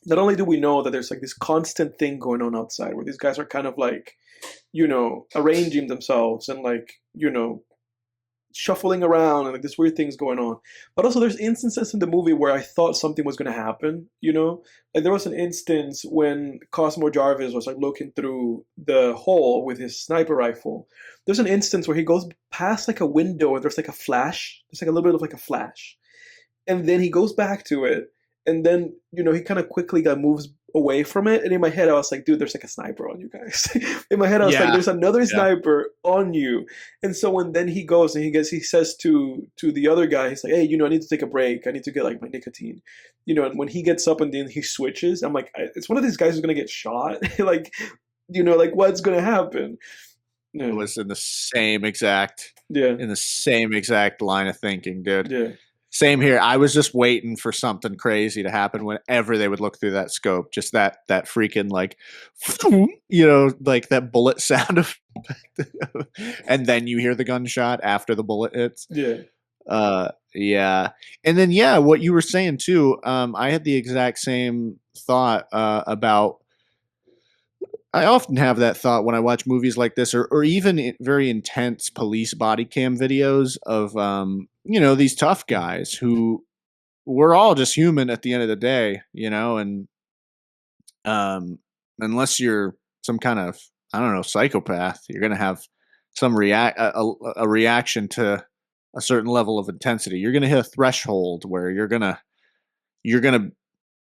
Speaker 1: not only do we know that there's like this constant thing going on outside where these guys are kind of like arranging themselves and like shuffling around and like this weird things going on. But also there's instances in the movie where I thought something was gonna happen, Like there was an instance when Cosmo Jarvis was like looking through the hole with his sniper rifle. There's an instance where he goes past like a window and there's like a flash. There's like a little bit of like a flash. And then he goes back to it, and then he kind of quickly moves away from it. And in my head I was like, dude, there's like a sniper on you guys. In my head I was like,
Speaker 2: Yeah.
Speaker 1: there's another
Speaker 2: Yeah.
Speaker 1: sniper on you. And so when then he goes and he says to the other guy, he's like, hey, I need to take a break, I need to get like my nicotine, and when he gets up and then he switches, I'm like, it's one of these guys who's gonna get shot. Like, like what's gonna happen?
Speaker 2: It
Speaker 1: Yeah.
Speaker 2: was in the same exact
Speaker 1: Yeah.
Speaker 2: line of thinking, dude.
Speaker 1: Yeah.
Speaker 2: Same here. I was just waiting for something crazy to happen whenever they would look through that scope. Just that freaking like, like that bullet sound of, and then you hear the gunshot after the bullet hits.
Speaker 1: Yeah.
Speaker 2: Yeah. And then what you were saying too. I had the exact same thought about. I often have that thought when I watch movies like this, or even very intense police body cam videos of, these tough guys who we're all just human at the end of the day, and unless you're some kind of, I don't know, psychopath, you're going to have some a reaction to a certain level of intensity. You're going to hit a threshold where you're going to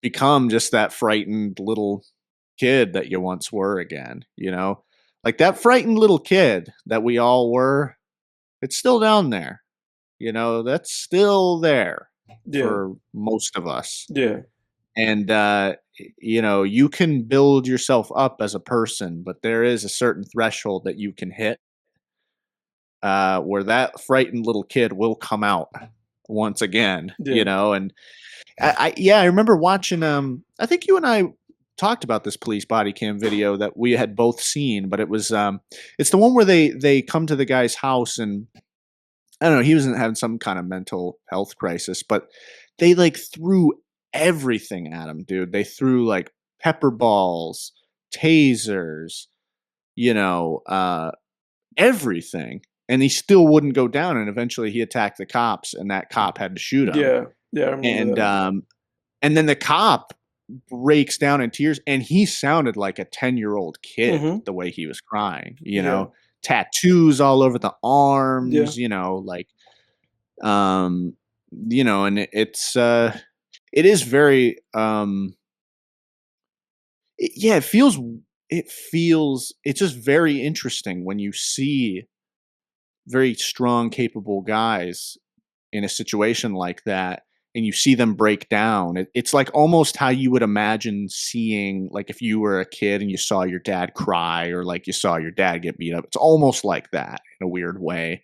Speaker 2: become just that frightened little kid that you once were again, like that frightened little kid that we all were. It's still down there, that's still there
Speaker 1: Yeah.
Speaker 2: for most of us.
Speaker 1: Yeah.
Speaker 2: And you can build yourself up as a person, but there is a certain threshold that you can hit where that frightened little kid will come out once again.
Speaker 1: Yeah.
Speaker 2: And I remember watching I think you and I talked about this police body cam video that we had both seen, but it was it's the one where they come to the guy's house, and I don't know, he wasn't having some kind of mental health crisis, but they like threw everything at him, dude. They threw like pepper balls, tasers, everything, and he still wouldn't go down, and eventually he attacked the cops, and that cop had to shoot him.
Speaker 1: Yeah. Yeah. I remember that.
Speaker 2: And then the cop breaks down in tears, and he sounded like a 10-year-old kid the way he was crying, tattoos all over the arms, like, and it's, it is very, it feels, it's just very interesting when you see very strong, capable guys in a situation like that, and you see them break down. It's like almost how you would imagine seeing, like if you were a kid and you saw your dad cry, or like you saw your dad get beat up. It's almost like that in a weird way,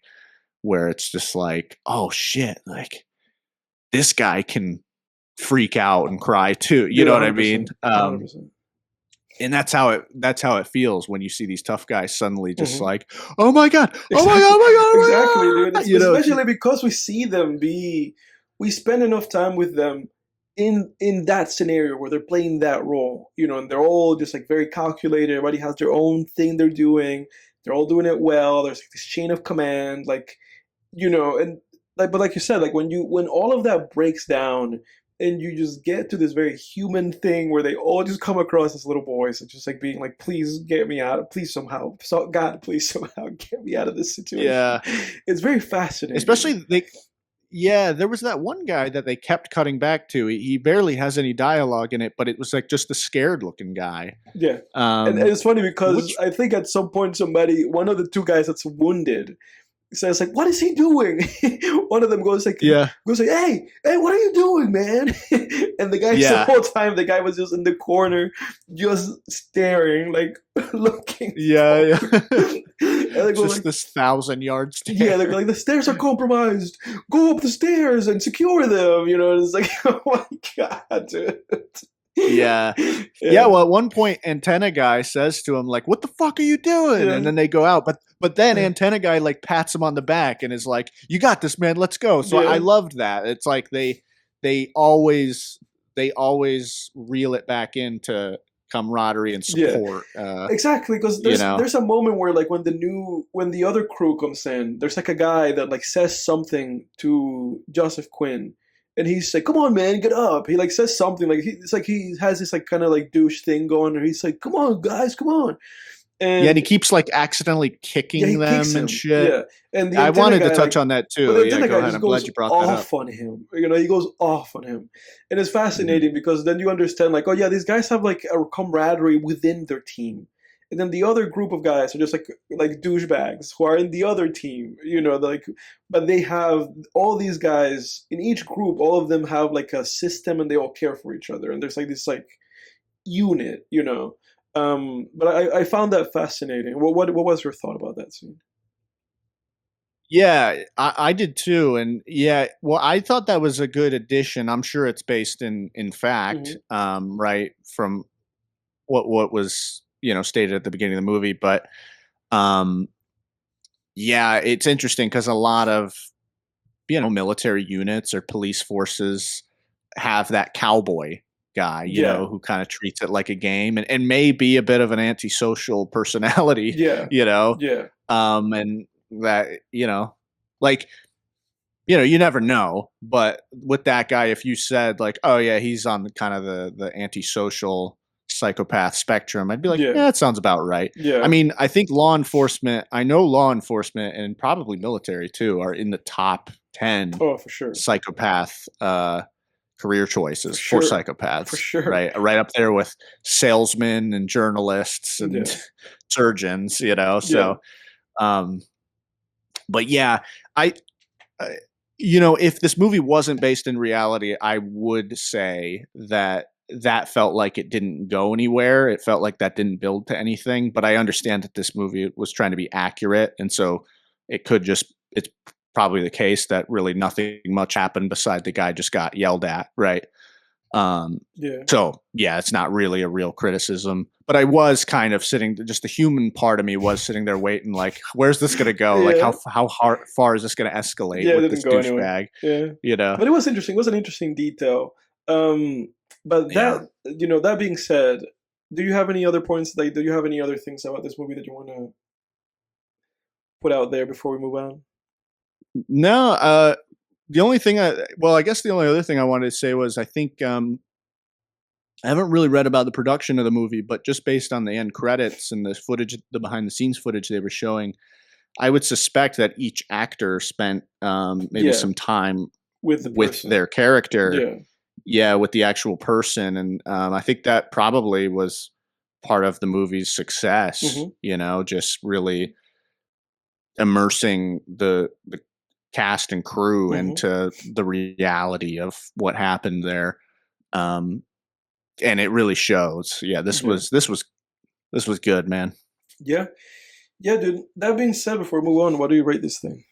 Speaker 2: where it's just like, oh shit, like this guy can freak out and cry too. You know what I mean?
Speaker 1: 100%.
Speaker 2: And that's how it feels when you see these tough guys suddenly just
Speaker 1: Mhm.
Speaker 2: like, oh my god, oh my
Speaker 1: Exactly,
Speaker 2: god, oh my god,
Speaker 1: exactly,
Speaker 2: oh
Speaker 1: dude.
Speaker 2: my god,
Speaker 1: It's, especially because we see them be, we spend enough time with them in that scenario where they're playing that role, and they're all just like very calculated. Everybody has their own thing they're doing. They're all doing it well. There's like this chain of command, like and like, but like you said, like when all of that breaks down and you just get to this very human thing where they all just come across as little boys and just like being like, please get me out, please somehow, so God, please somehow get me out of this situation.
Speaker 2: yeah.
Speaker 1: It's very fascinating.
Speaker 2: Especially there was that one guy that they kept cutting back to. He barely has any dialogue in it, but it was like just the scared looking guy.
Speaker 1: Yeah. And it's funny because
Speaker 2: Which
Speaker 1: I think at some point one of the two guys that's wounded says like, "What is he doing?" One of them
Speaker 2: yeah,
Speaker 1: goes like, "Hey, what are you doing, man?" And the guy the
Speaker 2: yeah,
Speaker 1: whole time the guy was just in the corner, just staring, like looking
Speaker 2: yeah,
Speaker 1: forward.
Speaker 2: yeah.
Speaker 1: And they go
Speaker 2: Just
Speaker 1: like,
Speaker 2: this 1,000-yard
Speaker 1: "Yeah,"
Speaker 2: stare.
Speaker 1: they're like, "The stairs are compromised. Go up the stairs and secure them." And it's like, "Oh my god, dude."
Speaker 2: Yeah. Yeah,
Speaker 1: Yeah,
Speaker 2: well, at one point, Antenna Guy says to him, like, "What the fuck are you doing?" And
Speaker 1: yeah.
Speaker 2: then they go out. But then Antenna Guy, like, pats him on the back and is like, "You got this, man. Let's go." So I
Speaker 1: Yeah.
Speaker 2: loved that. It's like they always reel it back into camaraderie and
Speaker 1: Yeah,
Speaker 2: support.
Speaker 1: exactly. Because
Speaker 2: You
Speaker 1: there's
Speaker 2: know?
Speaker 1: there's a moment where like when the other crew comes in, there's like a guy that like says something to Joseph Quinn, and he's like, "Come on, man, get up." He like says something like it's like he has this like kind of like douche thing going, and he's like, "Come on, guys, come on."
Speaker 2: Yeah, and he
Speaker 1: And
Speaker 2: keeps, like, accidentally
Speaker 1: yeah,
Speaker 2: kicking
Speaker 1: he kicks
Speaker 2: them and
Speaker 1: him.
Speaker 2: shit.
Speaker 1: Yeah, and the
Speaker 2: I
Speaker 1: antenna
Speaker 2: wanted to
Speaker 1: guy
Speaker 2: touch
Speaker 1: like,
Speaker 2: on that
Speaker 1: but
Speaker 2: too.
Speaker 1: the
Speaker 2: Yeah,
Speaker 1: antenna
Speaker 2: go
Speaker 1: guy
Speaker 2: ahead.
Speaker 1: just
Speaker 2: I'm glad
Speaker 1: goes
Speaker 2: you brought that up.
Speaker 1: off on him. He goes off on him, and it's
Speaker 2: Mhm.
Speaker 1: fascinating because then you understand like, oh yeah, these guys have like a camaraderie within their team, and then the other group of guys are just like douchebags who are in the other team. Like, but they have all these guys in each group. All of them have like a system, and they all care for each other, and there's like this like unit. But I found that fascinating. What was your thought about that scene?
Speaker 2: Yeah, I did too, and yeah, well, I thought that was a good addition. I'm sure it's based in fact,
Speaker 1: Hmm.
Speaker 2: right from what was stated at the beginning of the movie, but um, yeah, it's interesting because a lot of military units or police forces have that cowboy guy,
Speaker 1: Yeah,
Speaker 2: who kind of treats it like a game and may be a bit of an antisocial personality,
Speaker 1: yeah, yeah,
Speaker 2: and that like you never know, but with that guy, if you said like, "Oh yeah, he's on the kind of the antisocial psychopath spectrum," I'd be like,
Speaker 1: yeah,
Speaker 2: "Yeah, that sounds about right." I
Speaker 1: yeah.
Speaker 2: mean, I know law enforcement and probably military too are in the top 10
Speaker 1: Oh, for sure,
Speaker 2: psychopath career
Speaker 1: for
Speaker 2: choices for
Speaker 1: sure, for
Speaker 2: psychopaths,
Speaker 1: sure.
Speaker 2: right up there with salesmen and journalists and
Speaker 1: Yeah,
Speaker 2: surgeons,
Speaker 1: yeah,
Speaker 2: so um but yeah, I uh, if this movie wasn't based in reality, I would say that felt like it didn't go anywhere. It felt like that didn't build to anything. But I understand that this movie was trying to be accurate, and so it's probably the case that really nothing much happened beside the guy just got yelled at, right? Um,
Speaker 1: yeah,
Speaker 2: so yeah, it's not really a real criticism, but I was kind of sitting, just the human part of me was sitting there waiting, like, where's this going to go? Like,
Speaker 1: yeah,
Speaker 2: far is this going to escalate
Speaker 1: yeah. It
Speaker 2: with
Speaker 1: didn't
Speaker 2: this
Speaker 1: go anywhere.
Speaker 2: douchebag?
Speaker 1: Yeah,
Speaker 2: You know?
Speaker 1: but it was interesting. It was an interesting detail. But
Speaker 2: Yeah.
Speaker 1: that being said, do you have any other points? Like, do you have any other things about this movie that you want to put out there before we move on?
Speaker 2: No, the only thing I guess the only other thing I wanted to say was I think, I haven't really read about the production of the movie, but just based on the end credits and the footage, the behind the scenes footage they were showing, I would suspect that each actor spent maybe
Speaker 1: Yeah,
Speaker 2: some time
Speaker 1: with the
Speaker 2: with
Speaker 1: person.
Speaker 2: their character,
Speaker 1: Yeah.
Speaker 2: yeah, with the actual person, and I think that probably was part of the movie's success.
Speaker 1: Hmm.
Speaker 2: Just really immersing the cast and crew
Speaker 1: Hmm.
Speaker 2: into the reality of what happened there, um, and it really shows. Yeah,
Speaker 1: Yeah.
Speaker 2: this was good, man.
Speaker 1: Yeah. Yeah, dude. That being said, before we move on, what do you rate this thing?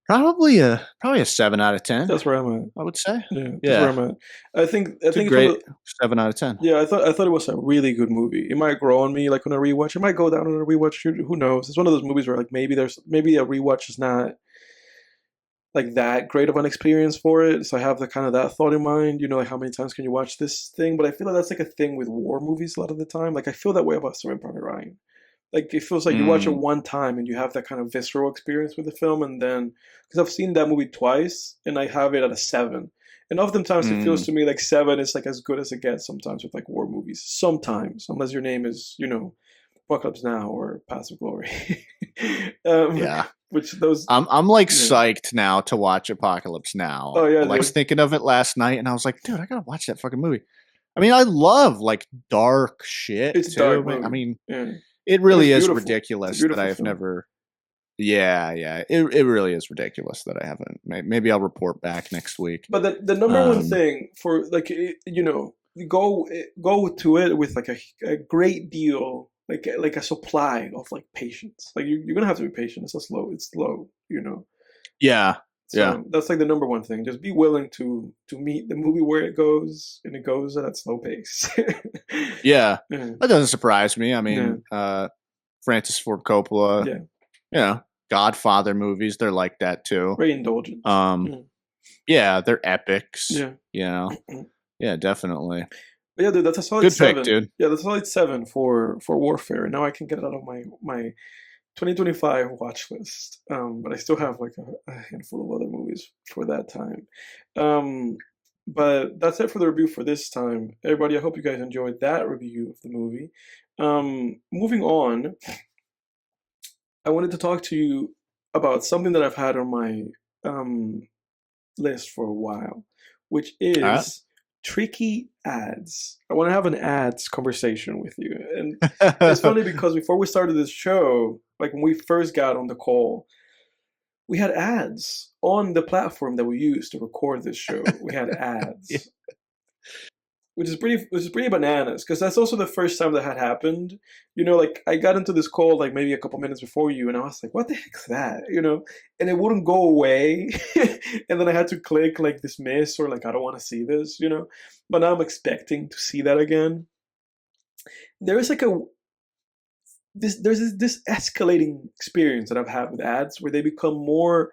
Speaker 2: Probably a 7 out of 10.
Speaker 1: That's where I'm at.
Speaker 2: I would say.
Speaker 1: Yeah, that's where
Speaker 2: Yeah,
Speaker 1: I'm at. I think
Speaker 2: it's a
Speaker 1: it's
Speaker 2: great 7 out of 10.
Speaker 1: yeah, I thought it was a really good movie. It might grow on me like on a rewatch. It might go down on a rewatch. Who knows? It's one of those movies where like maybe a rewatch is not like that great of an experience for it. So I have the kind of that thought in mind. Like how many times can you watch this thing? But I feel like that's like a thing with war movies a lot of the time. Like I feel that way about Saving Private Ryan. Like it feels like you watch it
Speaker 2: Mm,
Speaker 1: one time and you have that kind of visceral experience with the film, and then because I've seen that movie twice and I have it at a 7. And oftentimes it feels
Speaker 2: mm.
Speaker 1: to me like 7 is like as good as it gets sometimes with like war movies. Sometimes, unless your name is, Apocalypse Now or Paths of Glory. um,
Speaker 2: Yeah.
Speaker 1: which those
Speaker 2: I'm like
Speaker 1: yeah.
Speaker 2: psyched now to watch Apocalypse Now.
Speaker 1: Oh yeah,
Speaker 2: I was
Speaker 1: dude.
Speaker 2: thinking of it last night, and I was like, dude, I gotta watch that fucking movie. I mean, I love like dark shit
Speaker 1: It's a
Speaker 2: too.
Speaker 1: dark
Speaker 2: Man. I
Speaker 1: movie.
Speaker 2: mean,
Speaker 1: Yeah.
Speaker 2: it
Speaker 1: But
Speaker 2: really
Speaker 1: it's
Speaker 2: is
Speaker 1: beautiful. It's a
Speaker 2: ridiculous that
Speaker 1: beautiful
Speaker 2: I've
Speaker 1: film.
Speaker 2: never. Yeah. It really is ridiculous that I haven't. Maybe I'll report back next week.
Speaker 1: But the number one
Speaker 2: Um,
Speaker 1: thing for like you go to it with like a great deal, like a supply of like patience. Like you're gonna have to be patient. It's slow.
Speaker 2: yeah, yeah,
Speaker 1: So that's like the number one thing. Just be willing to meet the movie where it goes, and it goes at that slow pace.
Speaker 2: yeah.
Speaker 1: Yeah,
Speaker 2: That doesn't surprise me. I
Speaker 1: yeah,
Speaker 2: mean, Francis Ford Coppola,
Speaker 1: yeah.
Speaker 2: Godfather movies, they're like that too.
Speaker 1: Very indulgent.
Speaker 2: Um,
Speaker 1: Yeah,
Speaker 2: yeah, they're epics.
Speaker 1: yeah.
Speaker 2: You know, yeah, definitely.
Speaker 1: But yeah, dude, that's a solid
Speaker 2: Good pick,
Speaker 1: 7.
Speaker 2: dude.
Speaker 1: Yeah, that's a solid 7 for Warfare. And now I can get it out of my 2025 watch list. But I still have like a handful of other movies for that time. But that's it for the review for this time. Everybody, I hope you guys enjoyed that review of the movie. Moving on, I wanted to talk to you about something that I've had on my um, list for a while, which
Speaker 2: All right.
Speaker 1: is tricky ads. I want to have an ads conversation with you. And it's funny because before we started this show, like when we first got on the call, we had ads on the platform that we used to record this show. We had ads.
Speaker 2: Yeah.
Speaker 1: Which is pretty bananas, because that's also the first time that had happened. Like I got into this call like maybe a couple minutes before you, and I was like, "What the heck's that?" And it wouldn't go away, and then I had to click like dismiss or like I don't want to see this. But now I'm expecting to see that again. There is like this escalating experience that I've had with ads where they become more.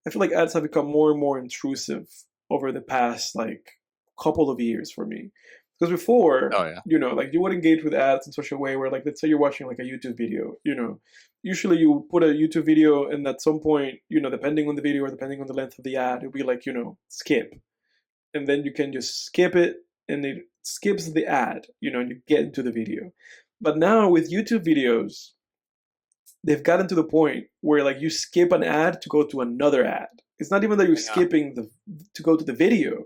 Speaker 1: I feel like ads have become more and more intrusive over the past like couple of years for me. Because before,
Speaker 2: Oh yeah.
Speaker 1: like you would engage with ads in such a way where like let's say you're watching like a YouTube video, usually you put a YouTube video and at some point, depending on the video or depending on the length of the ad, it'll be like, skip. And then you can just skip it and it skips the ad, and you get into the video. But now with YouTube videos, they've gotten to the point where like you skip an ad to go to another ad. It's not even that you're
Speaker 2: I know.
Speaker 1: skipping to go to the video.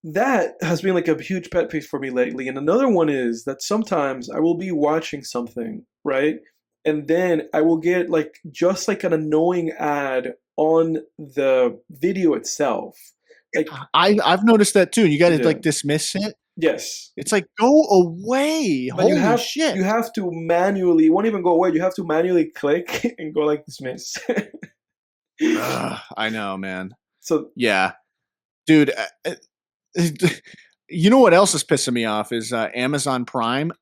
Speaker 1: That has been like a huge pet peeve for me lately. And another one is that sometimes I will be watching something, right? And then I will get like just like an annoying ad on the video itself. Like,
Speaker 2: I've noticed that too. You got to
Speaker 1: yeah,
Speaker 2: like dismiss it.
Speaker 1: yes.
Speaker 2: It's like go away.
Speaker 1: But you
Speaker 2: Holy
Speaker 1: have
Speaker 2: shit.
Speaker 1: you have to manually, it won't even go away. You have to manually click and go like dismiss.
Speaker 2: I know, man.
Speaker 1: So
Speaker 2: Yeah, dude. You know what else is pissing me off is Amazon Prime,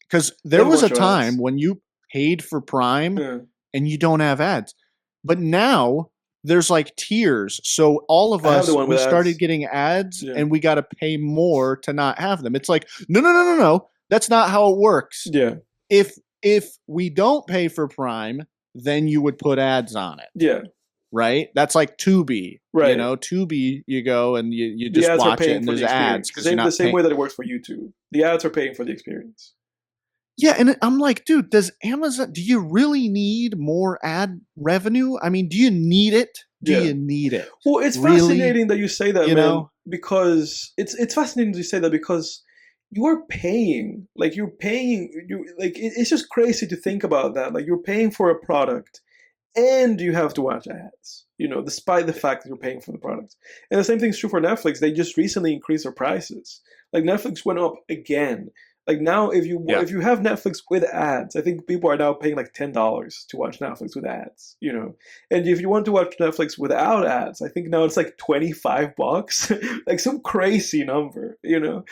Speaker 2: because there
Speaker 1: doesn't
Speaker 2: was a
Speaker 1: watch your
Speaker 2: time
Speaker 1: ads.
Speaker 2: when you paid for Prime
Speaker 1: Yeah,
Speaker 2: and you don't have ads, but now there's like tiers. So all of
Speaker 1: I have the
Speaker 2: us,
Speaker 1: one
Speaker 2: we
Speaker 1: with
Speaker 2: started
Speaker 1: ads.
Speaker 2: getting ads,
Speaker 1: Yeah,
Speaker 2: and we got to pay more to not have them. It's like no. That's not how it works.
Speaker 1: yeah,
Speaker 2: If we don't pay for Prime, then you would put ads on it.
Speaker 1: yeah.
Speaker 2: Right? That's like Tubi.
Speaker 1: Right.
Speaker 2: Tubi, you go and you
Speaker 1: The
Speaker 2: just
Speaker 1: ads are
Speaker 2: watch it
Speaker 1: paying
Speaker 2: and
Speaker 1: for
Speaker 2: there's
Speaker 1: the
Speaker 2: ads
Speaker 1: experience.
Speaker 2: because you're
Speaker 1: The
Speaker 2: not
Speaker 1: same
Speaker 2: paying.
Speaker 1: way that it works for YouTube. The ads are paying for the experience.
Speaker 2: Yeah, and I'm like, dude, do you really need more ad revenue? I mean, do you need it? Do
Speaker 1: Yeah.
Speaker 2: you need it?
Speaker 1: Well, it's
Speaker 2: Really?
Speaker 1: fascinating that you say that,
Speaker 2: You
Speaker 1: man,
Speaker 2: know?
Speaker 1: because it's fascinating to say that because you are paying, like you're paying, it's just crazy to think about that. Like you're paying for a product and you have to watch ads, despite the fact that you're paying for the product. And the same thing's true for Netflix. They just recently increased their prices. Like Netflix went up again. Like now, if you
Speaker 2: Yeah.
Speaker 1: if you have Netflix with ads, I think people are now paying like $10 to watch Netflix with ads. You know, and if you want to watch Netflix without ads, I think now it's like $25, like some crazy number. You know,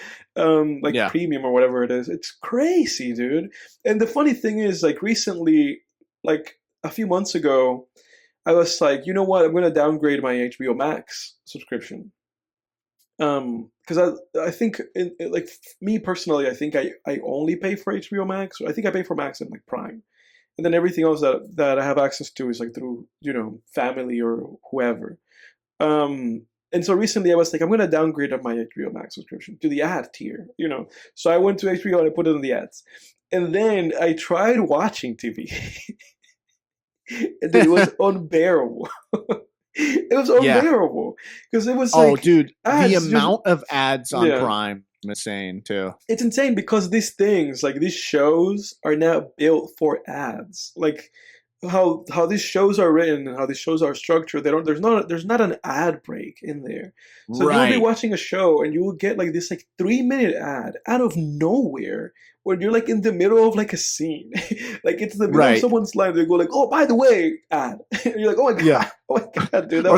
Speaker 1: like
Speaker 2: Yeah.
Speaker 1: premium or whatever it is. It's crazy, dude. And the funny thing is, like recently, like a few months ago, I was like, you know what? I'm gonna downgrade my HBO Max subscription. Because I think like me personally, I think I only pay for HBO Max. I think I pay for Max and like Prime, and then everything else that I have access to is like through family or whoever. And so recently I was like, I'm gonna downgrade my HBO Max subscription to the ad tier. So I went to HBO and I put it on the ads, and then I tried watching TV, and then it was unbearable. It was
Speaker 2: Yeah.
Speaker 1: unbearable because it was
Speaker 2: Oh,
Speaker 1: like
Speaker 2: dude, the
Speaker 1: ads just
Speaker 2: amount of ads on
Speaker 1: yeah.
Speaker 2: Prime is insane too.
Speaker 1: It's insane because these things, like these shows, are now built for ads. Like how these shows are written and how these shows are structured. There's not an ad break in there. So you'll be
Speaker 2: Right.
Speaker 1: watching a show and you will get like this like 3-minute ad out of nowhere where you're like in the middle of like a scene. Like it's the middle of
Speaker 2: Right.
Speaker 1: someone's life. They go like, oh, by the way, ad. And you're like, oh my god,
Speaker 2: Yeah.
Speaker 1: oh my god, dude. That
Speaker 2: Or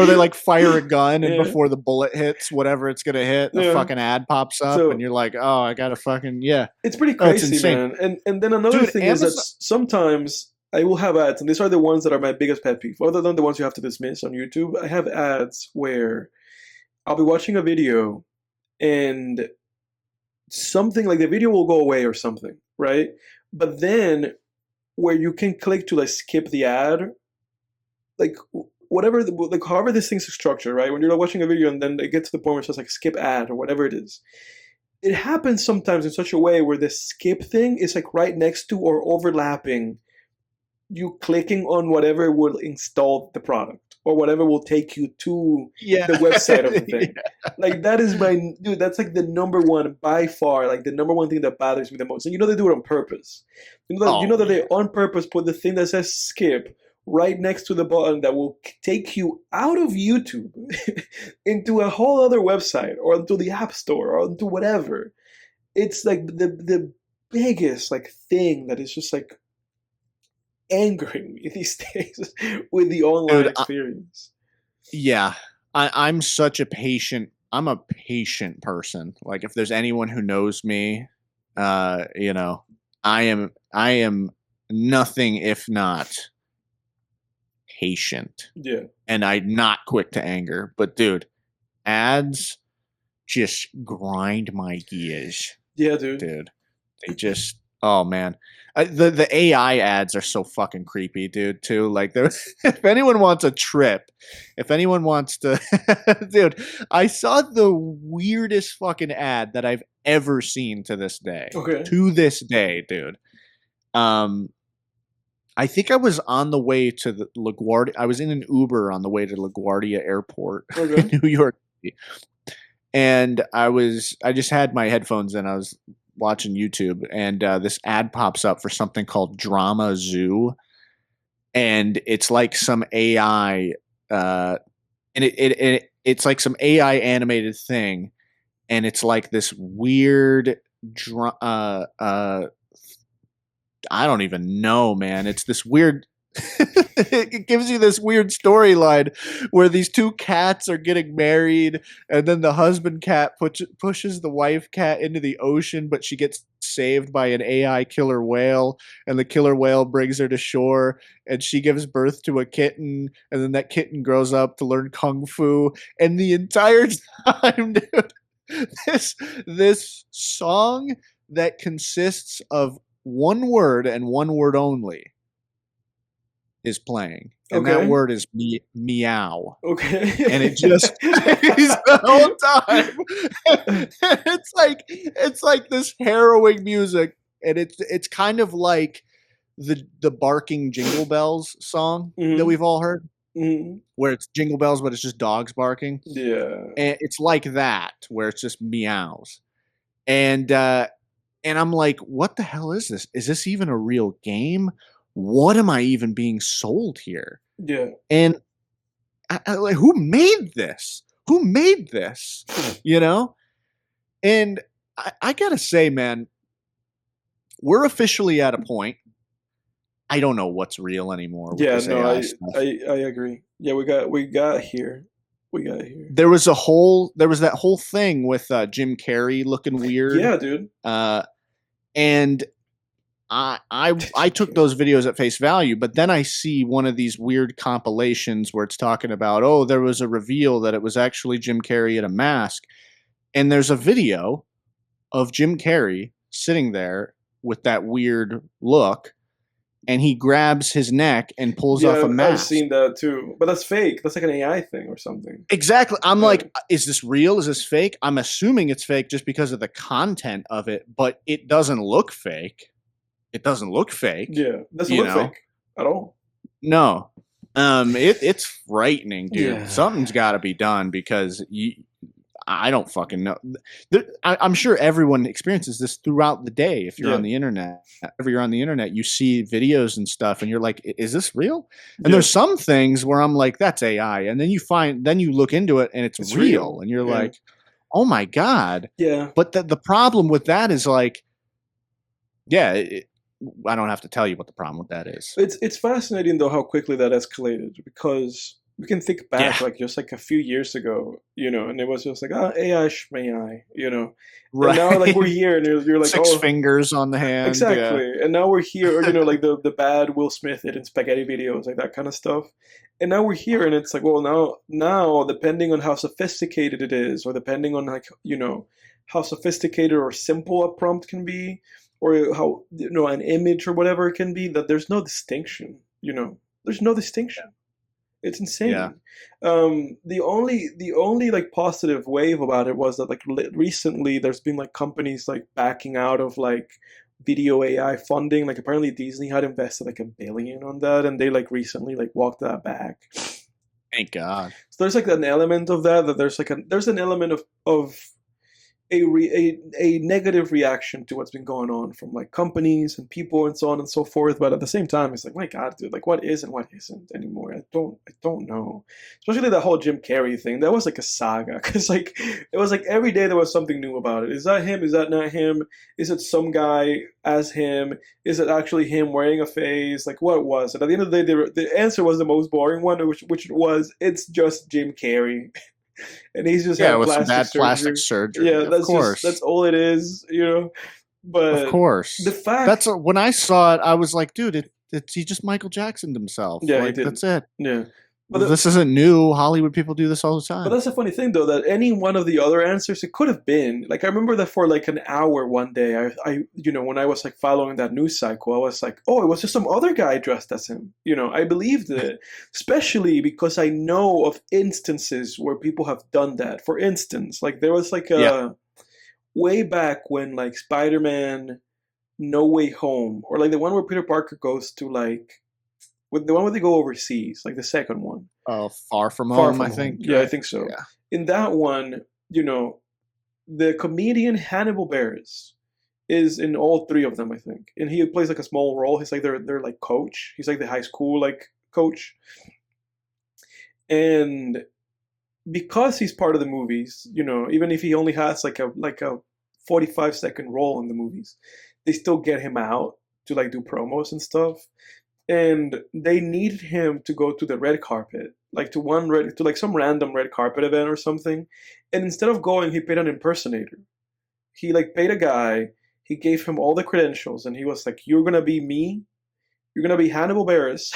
Speaker 1: was
Speaker 2: they like fire a gun and
Speaker 1: Yeah.
Speaker 2: before the bullet hits whatever it's gonna hit, a
Speaker 1: Yeah.
Speaker 2: fucking ad pops up
Speaker 1: So-
Speaker 2: and you're like, oh, I gotta fucking
Speaker 1: It's pretty
Speaker 2: Oh, it's
Speaker 1: crazy,
Speaker 2: insane.
Speaker 1: man. And then another
Speaker 2: Dude,
Speaker 1: thing is that
Speaker 2: Amazon-
Speaker 1: sometimes I will have ads, and these are the ones that are my biggest pet peeve. Other than the ones you have to dismiss on YouTube, I have ads where I'll be watching a video and something like the video will go away or something, right? But then where you can click to like skip the ad, like whatever, like however this thing's structured, right? When you're like, watching a video and then it gets to the point where it says like skip ad or whatever it is. It happens sometimes in such a way where the skip thing is like right next to or overlapping you clicking on whatever will install the product or whatever will take you to
Speaker 2: yeah.
Speaker 1: the website of the thing.
Speaker 2: Yeah.
Speaker 1: Like that is dude, that's like the number one by far, like the number one thing that bothers me the most. And they do it on purpose. You know that they on purpose put the thing that says skip right next to the button that will take you out of YouTube into a whole other website or into the App Store or into whatever. It's like the biggest like thing that is just like angering me these days with the online
Speaker 2: Dude,
Speaker 1: experience.
Speaker 2: Yeah. I'm I'm a patient person. Like if there's anyone who knows me, I am nothing if not patient.
Speaker 1: Yeah.
Speaker 2: And I'm not quick to anger. But dude, ads just grind my gears.
Speaker 1: Yeah, dude.
Speaker 2: They just, oh man. The AI ads are so fucking creepy, dude, too. Like, if anyone wants a trip, if anyone wants to, dude, I saw the weirdest fucking ad that I've ever seen to this day.
Speaker 1: Okay.
Speaker 2: To this day, dude. I think I was on the way to the LaGuardia. I was in an Uber on the way to LaGuardia Airport in New York City. And I just had my headphones in. I was watching YouTube, and this ad pops up for something called Drama Zoo, and it's like some AI, and it's like some AI animated thing, and it's like this weird, I don't even know, man. It's this weird. It gives you this weird storyline where these two cats are getting married, and then the husband cat pushes the wife cat into the ocean, but she gets saved by an AI killer whale, and the killer whale brings her to shore, and she gives birth to a kitten, and then that kitten grows up to learn kung fu, and the entire time, dude, this song that consists of one word and one word only is playing, and that word is meow.
Speaker 1: Okay.
Speaker 2: And it just plays the whole time. It's like this harrowing music, and it's kind of like the barking Jingle Bells song that we've all heard, where it's Jingle Bells but it's just dogs barking.
Speaker 1: Yeah.
Speaker 2: And it's like that, where it's just meows. And I'm like, what the hell is this? Is this even a real game? What am I even being sold here?
Speaker 1: Yeah.
Speaker 2: And like, who made this? Who made this? You know? And I gotta say, man, we're officially at a point. I don't know what's real anymore with
Speaker 1: Yeah,
Speaker 2: this
Speaker 1: no,
Speaker 2: AI stuff.
Speaker 1: I agree. Yeah, we got here. We got here.
Speaker 2: There was that whole thing with Jim Carrey looking weird.
Speaker 1: Yeah, dude.
Speaker 2: And I took those videos at face value, but then I see one of these weird compilations where it's talking about, oh, there was a reveal that it was actually Jim Carrey in a mask. And there's a video of Jim Carrey sitting there with that weird look, and he grabs his neck and pulls off a mask.
Speaker 1: I've seen that too. But that's fake. That's like an AI thing or something.
Speaker 2: Exactly. I'm like, is this real? Is this fake? I'm assuming it's fake just because of the content of it, but it doesn't look fake. It doesn't look fake.
Speaker 1: Yeah, doesn't look fake at all.
Speaker 2: No. It's frightening, dude.
Speaker 1: Yeah.
Speaker 2: Something's got to be done because I don't fucking know. I'm sure everyone experiences this throughout the day. If you're on the internet, if you're on the internet, you see videos and stuff, and you're like, "Is this real?" And there's some things where I'm like, "That's AI," and then you look into it, and it's real, and you're like, "Oh my god!"
Speaker 1: Yeah.
Speaker 2: But the problem with that is like, I don't have to tell you what the problem with that is.
Speaker 1: It's fascinating though how quickly that escalated, because we can think back like just like a few years ago, and it was just like, AI schmai,
Speaker 2: Right.
Speaker 1: And now like we're here, and you're like,
Speaker 2: six fingers on the hand.
Speaker 1: Exactly. And now we're here, like the bad Will Smith in spaghetti videos, like that kind of stuff. And now we're here, and it's like, well, now depending on how sophisticated it is, or depending on like how sophisticated or simple a prompt can be, or how an image or whatever it can be, that there's no distinction. There's no distinction. It's insane.
Speaker 2: Yeah.
Speaker 1: The only like positive wave about it was that like recently there's been like companies like backing out of like video AI funding. Like apparently Disney had invested like $1 billion on that, and they like recently like walked that back.
Speaker 2: Thank God.
Speaker 1: So there's like an element of that there's an element of a negative reaction to what's been going on from like companies and people and so on and so forth. But at the same time, it's like, my God, dude, like what is and what isn't anymore? I don't know. Especially the whole Jim Carrey thing. That was like a saga, because like it was like every day there was something new about it. Is that him? Is that not him? Is it some guy as him? Is it actually him wearing a face? Like what was it? At the end of the day, the answer was the most boring one, which was, it's just Jim Carrey. And he's just
Speaker 2: with some bad plastic surgery.
Speaker 1: Yeah, that's all it is, But
Speaker 2: of course,
Speaker 1: the fact
Speaker 2: when I saw it, I was like, dude, he just Michael Jacksoned himself.
Speaker 1: Yeah,
Speaker 2: like, that's it.
Speaker 1: Yeah.
Speaker 2: But this isn't new. Hollywood people do this all the time.
Speaker 1: But that's the funny thing, though, that any one of the other answers, it could have been. Like, I remember that for like an hour one day, I when I was like following that news cycle, I was like, oh, it was just some other guy dressed as him. I believed it, especially because I know of instances where people have done that. For instance, like there was like way back when like Spider-Man No Way Home, or like the one where Peter Parker goes to like, with the one where they go overseas, like the second one.
Speaker 2: Far From Home, I think.
Speaker 1: Yeah, I think so.
Speaker 2: Yeah.
Speaker 1: In that one, the comedian Hannibal Buress is in all three of them, I think. And he plays like a small role. He's like their like coach. He's like the high school like coach. And because he's part of the movies, even if he only has like a 45-second role in the movies, they still get him out to like do promos and stuff. And they needed him to go to the red carpet, like to like some random red carpet event or something. And instead of going, he paid an impersonator. He like paid a guy. He gave him all the credentials, and he was like, "You're gonna be me. You're gonna be Hannibal Buress,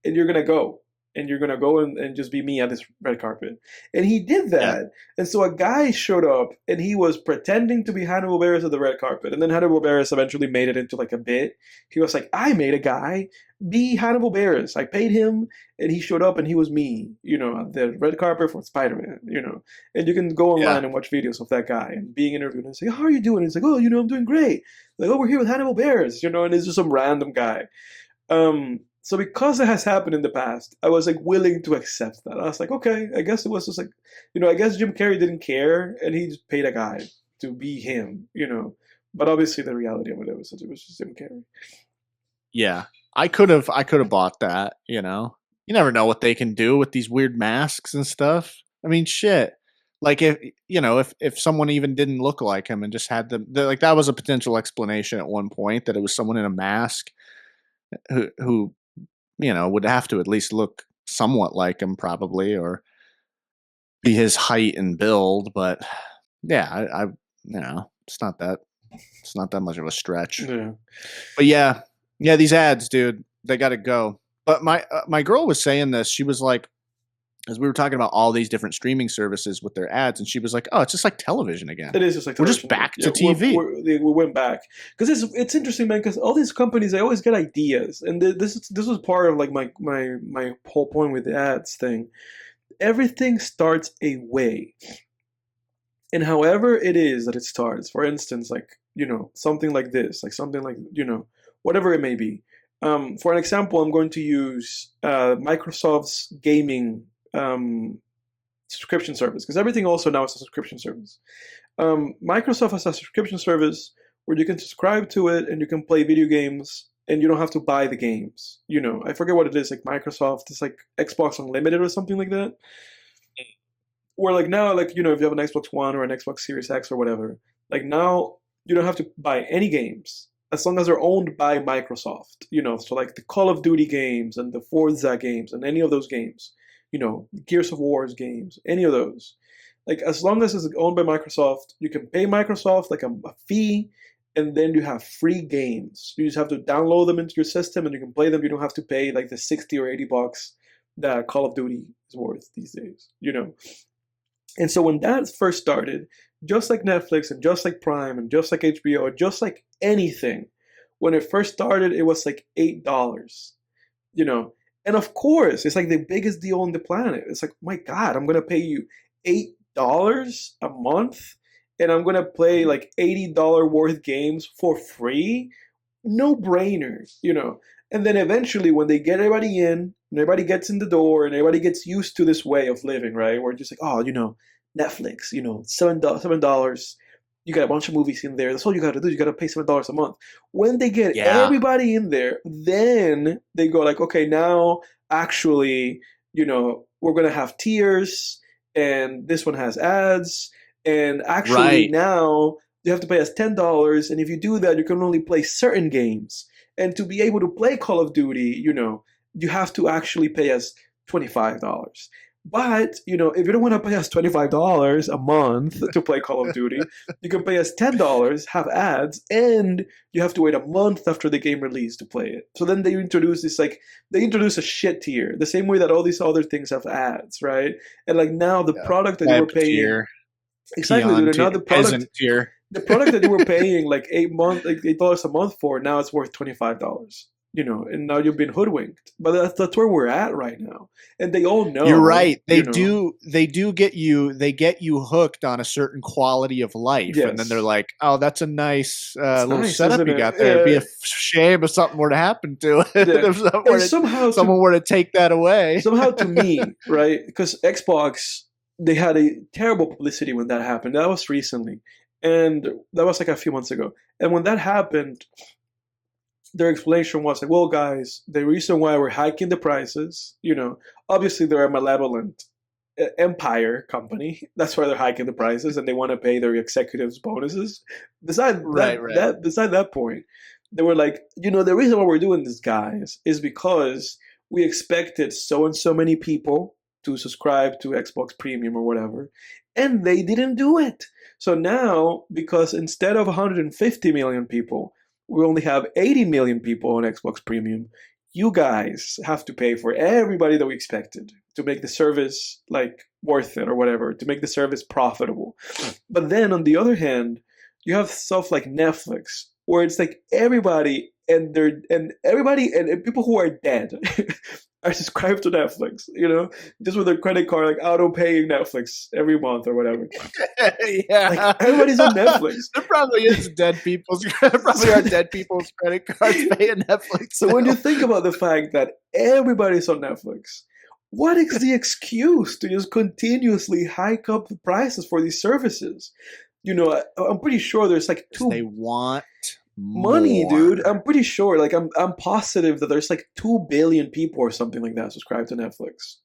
Speaker 1: and you're gonna go." And you're going to go and just be me at this red carpet. And he did that. Yeah. And so a guy showed up, and he was pretending to be Hannibal Buress at the red carpet. And then Hannibal Buress eventually made it into like a bit. He was like, I made a guy be Hannibal Buress. I paid him, and he showed up, and he was me, at the red carpet for Spider-Man, And you can go online and watch videos of that guy and being interviewed and say, how are you doing? And he's like, oh, I'm doing great. Like, oh, we're here with Hannibal Buress, and it's just some random guy. So because it has happened in the past, I was like willing to accept that. I was like, okay, I guess it was just like, I guess Jim Carrey didn't care, and he just paid a guy to be him, But obviously the reality of it was just Jim Carrey.
Speaker 2: Yeah, I could have bought that. You never know what they can do with these weird masks and stuff. I mean, shit. Like if someone even didn't look like him and just had like that was a potential explanation at one point that it was someone in a mask who would have to at least look somewhat like him probably or be his height and build, but yeah, I it's not that much of a stretch.
Speaker 1: Yeah.
Speaker 2: But yeah, these ads, dude, they got to go. But my girl was saying this. She was like, as we were talking about all these different streaming services with their ads, and she was like, "Oh, it's just like television again.
Speaker 1: It is just like
Speaker 2: we're just
Speaker 1: television.
Speaker 2: back to TV."
Speaker 1: We went back because it's interesting, man. Because all these companies, they always get ideas, and this was part of like my whole point with the ads thing. Everything starts a way, and however it is that it starts. For instance, like something like this, like something like whatever it may be. For an example, I'm going to use Microsoft's gaming subscription service because everything also now is a subscription service. Microsoft has a subscription service where you can subscribe to it and you can play video games and you don't have to buy the games. I forget what it is. Like Microsoft, it's like Xbox Unlimited or something like that. Or like now, like if you have an Xbox One or an Xbox Series X or whatever, like now you don't have to buy any games as long as they're owned by Microsoft. So like the Call of Duty games and the Forza games and any of those games. Gears of War's games, any of those. Like as long as it's owned by Microsoft, you can pay Microsoft like a fee, and then you have free games. You just have to download them into your system, and you can play them. You don't have to pay like the $60 or $80 that Call of Duty is worth these days. And so when that first started, just like Netflix and just like Prime and just like HBO, or just like anything, when it first started, it was like $8. And of course, it's like the biggest deal on the planet. It's like, my God, I'm gonna pay you $8 a month, and I'm gonna play like $80 worth games for free. No brainer. And then eventually, when they get everybody in, and everybody gets in the door, and everybody gets used to this way of living, right? Where it's just like, oh, Netflix, $7. You got a bunch of movies in there. That's all you got to do. You got to pay $7 a month. When they get everybody in there, then they go like, okay, now actually, we're going to have tiers, and this one has ads, and actually now you have to pay us $10, and if you do that, you can only play certain games. And to be able to play Call of Duty, you have to actually pay us $25. But, if you don't want to pay us $25 a month to play Call of Duty, you can pay us $10, have ads, and you have to wait a month after the game release to play it. So then they introduce a shit tier, the same way that all these other things have ads, right? And like now the product that you were paying... Tier. Exactly, dude. And now the product... Tier. The product that you were paying like $8 a month for, now it's worth $25. And now you've been hoodwinked. But that's where we're at right now, and they all know.
Speaker 2: You're right. They do get you. They get you hooked on a certain quality of life, and then they're like, "Oh, that's a nice little setup you got there. It'd be a shame if something were to happen to it. If someone were to take that away."
Speaker 1: Somehow, to me, right? Because Xbox, they had a terrible publicity when that happened. That was recently, and that was like a few months ago. And when that happened, their explanation was like, well, guys, the reason why we're hiking the prices, obviously they're a malevolent empire company. That's why they're hiking the prices, and they want to pay their executives bonuses. Beside that point, they were like, the reason why we're doing this, guys, is because we expected so and so many people to subscribe to Xbox Premium or whatever, and they didn't do it. So now, because instead of 150 million people, we only have 80 million people on Xbox Premium, you guys have to pay for everybody that we expected to make the service like worth it or whatever, to make the service profitable. But then on the other hand, you have stuff like Netflix, where it's like everybody and people who are dead are subscribed to Netflix, just with their credit card, like auto-paying Netflix every month or whatever.
Speaker 2: Yeah.
Speaker 1: Like everybody's on Netflix.
Speaker 2: There probably is dead people's credit cards paying Netflix.
Speaker 1: So when you think about the fact that everybody's on Netflix, what is the excuse to just continuously hike up the prices for these services? I'm pretty sure there's like
Speaker 2: they want
Speaker 1: money, dude. I'm pretty sure, like I'm positive that there's like 2 billion people or something like that subscribed to Netflix,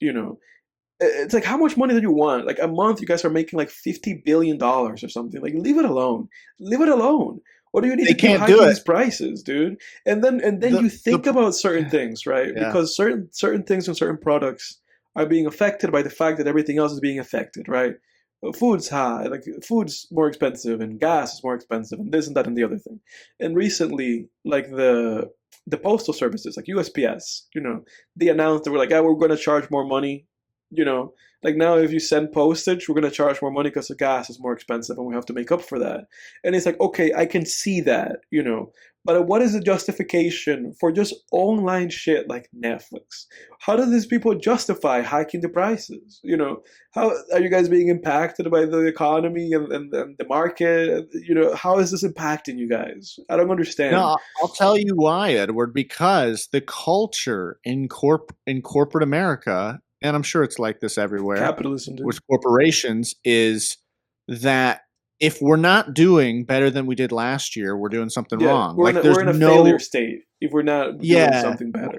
Speaker 1: It's like, how much money do you want? Like a month, you guys are making like $50 billion or something. Like, leave it alone. Leave it alone. What do you need
Speaker 2: They
Speaker 1: to keep
Speaker 2: can't do
Speaker 1: hiking
Speaker 2: it.
Speaker 1: these prices, dude? And then you think
Speaker 2: The
Speaker 1: about certain things, right?
Speaker 2: yeah.
Speaker 1: Because certain things and certain products are being affected by the fact that everything else is being affected, right? Food's high, like food's more expensive, and gas is more expensive, and this and that and the other thing. And recently, like the postal services, like USPS, they announced they were like, "Ah, we're going to charge more money." You know, like now if you send postage, we're going to charge more money because the gas is more expensive, and we have to make up for that. And it's like, okay, I can see that. But what is the justification for just online shit like Netflix? How do these people justify hiking the prices? How are you guys being impacted by the economy and the market? How is this impacting you guys? I don't understand.
Speaker 2: No, I'll tell you why, Edward. Because the culture in corporate America, and I'm sure it's like this everywhere
Speaker 1: Capitalism, dude.
Speaker 2: with corporations, is that if we're not doing better than we did last year, we're doing something
Speaker 1: Yeah,
Speaker 2: wrong.
Speaker 1: we're
Speaker 2: Like
Speaker 1: in
Speaker 2: there's
Speaker 1: we're in a
Speaker 2: no
Speaker 1: failure state if we're not doing
Speaker 2: yeah,
Speaker 1: something better.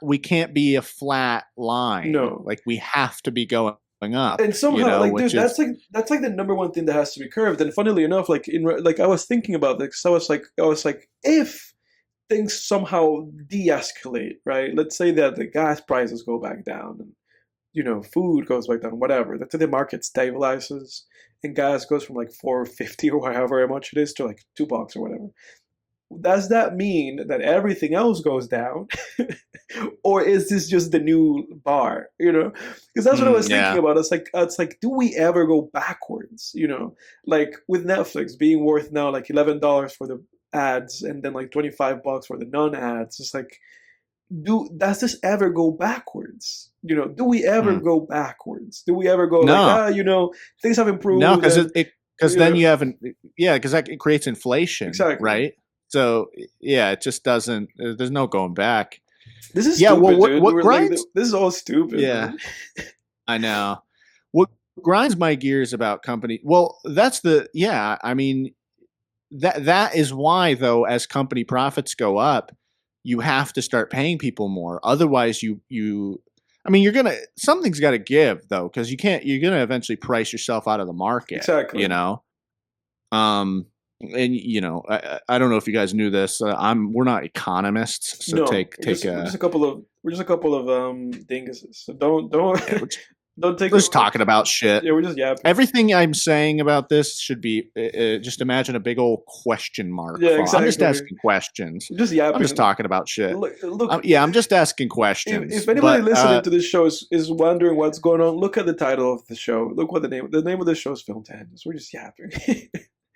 Speaker 2: we can't be a flat line.
Speaker 1: No.
Speaker 2: Like we have to be going up.
Speaker 1: And somehow, like,
Speaker 2: Which
Speaker 1: dude,
Speaker 2: is
Speaker 1: that's like the number one thing that has to be curved. And funnily enough, like I was thinking about this. I was like, if things somehow de-escalate, right? Let's say that the gas prices go back down, and food goes back down, whatever. Let's say the market stabilizes and gas goes from like 4.50 or however much it is to like $2 or whatever. Does that mean that everything else goes down? Or is this just the new bar? Because that's what I was thinking about. It's like, do we ever go backwards? Like with Netflix being worth now like $11 for the ads and then like $25 for the non-ads. It's like, does this ever go backwards? Do we ever go backwards? Do we ever go like,
Speaker 2: no.
Speaker 1: Things have improved?
Speaker 2: No, because then you haven't. Yeah, because it creates inflation,
Speaker 1: Exactly.
Speaker 2: right? So yeah, it just doesn't. There's no going back.
Speaker 1: This is
Speaker 2: Yeah,
Speaker 1: stupid,
Speaker 2: well,
Speaker 1: dude.
Speaker 2: what grinds?
Speaker 1: This is all stupid.
Speaker 2: Yeah,
Speaker 1: man.
Speaker 2: I know. What grinds my gears about company? Well, I mean, that is why though, as company profits go up, you have to start paying people more. Otherwise, I mean, something's got to give though, because you're gonna eventually price yourself out of the market.
Speaker 1: Exactly.
Speaker 2: And I don't know if you guys knew this. We're not economists, so
Speaker 1: No,
Speaker 2: we're just
Speaker 1: a couple of dinguses. So don't don't take.
Speaker 2: We're just talking about shit.
Speaker 1: Yeah, we're just yapping.
Speaker 2: Everything I'm saying about this should be just imagine a big old question mark.
Speaker 1: Yeah, exactly.
Speaker 2: I'm just asking questions.
Speaker 1: Just yapping.
Speaker 2: I'm just talking about shit.
Speaker 1: Look,
Speaker 2: I'm just asking questions.
Speaker 1: If anybody listening to this show is wondering what's going on, look at the title of the show. Look what the name of the show is. Film Tangents. We're just yapping.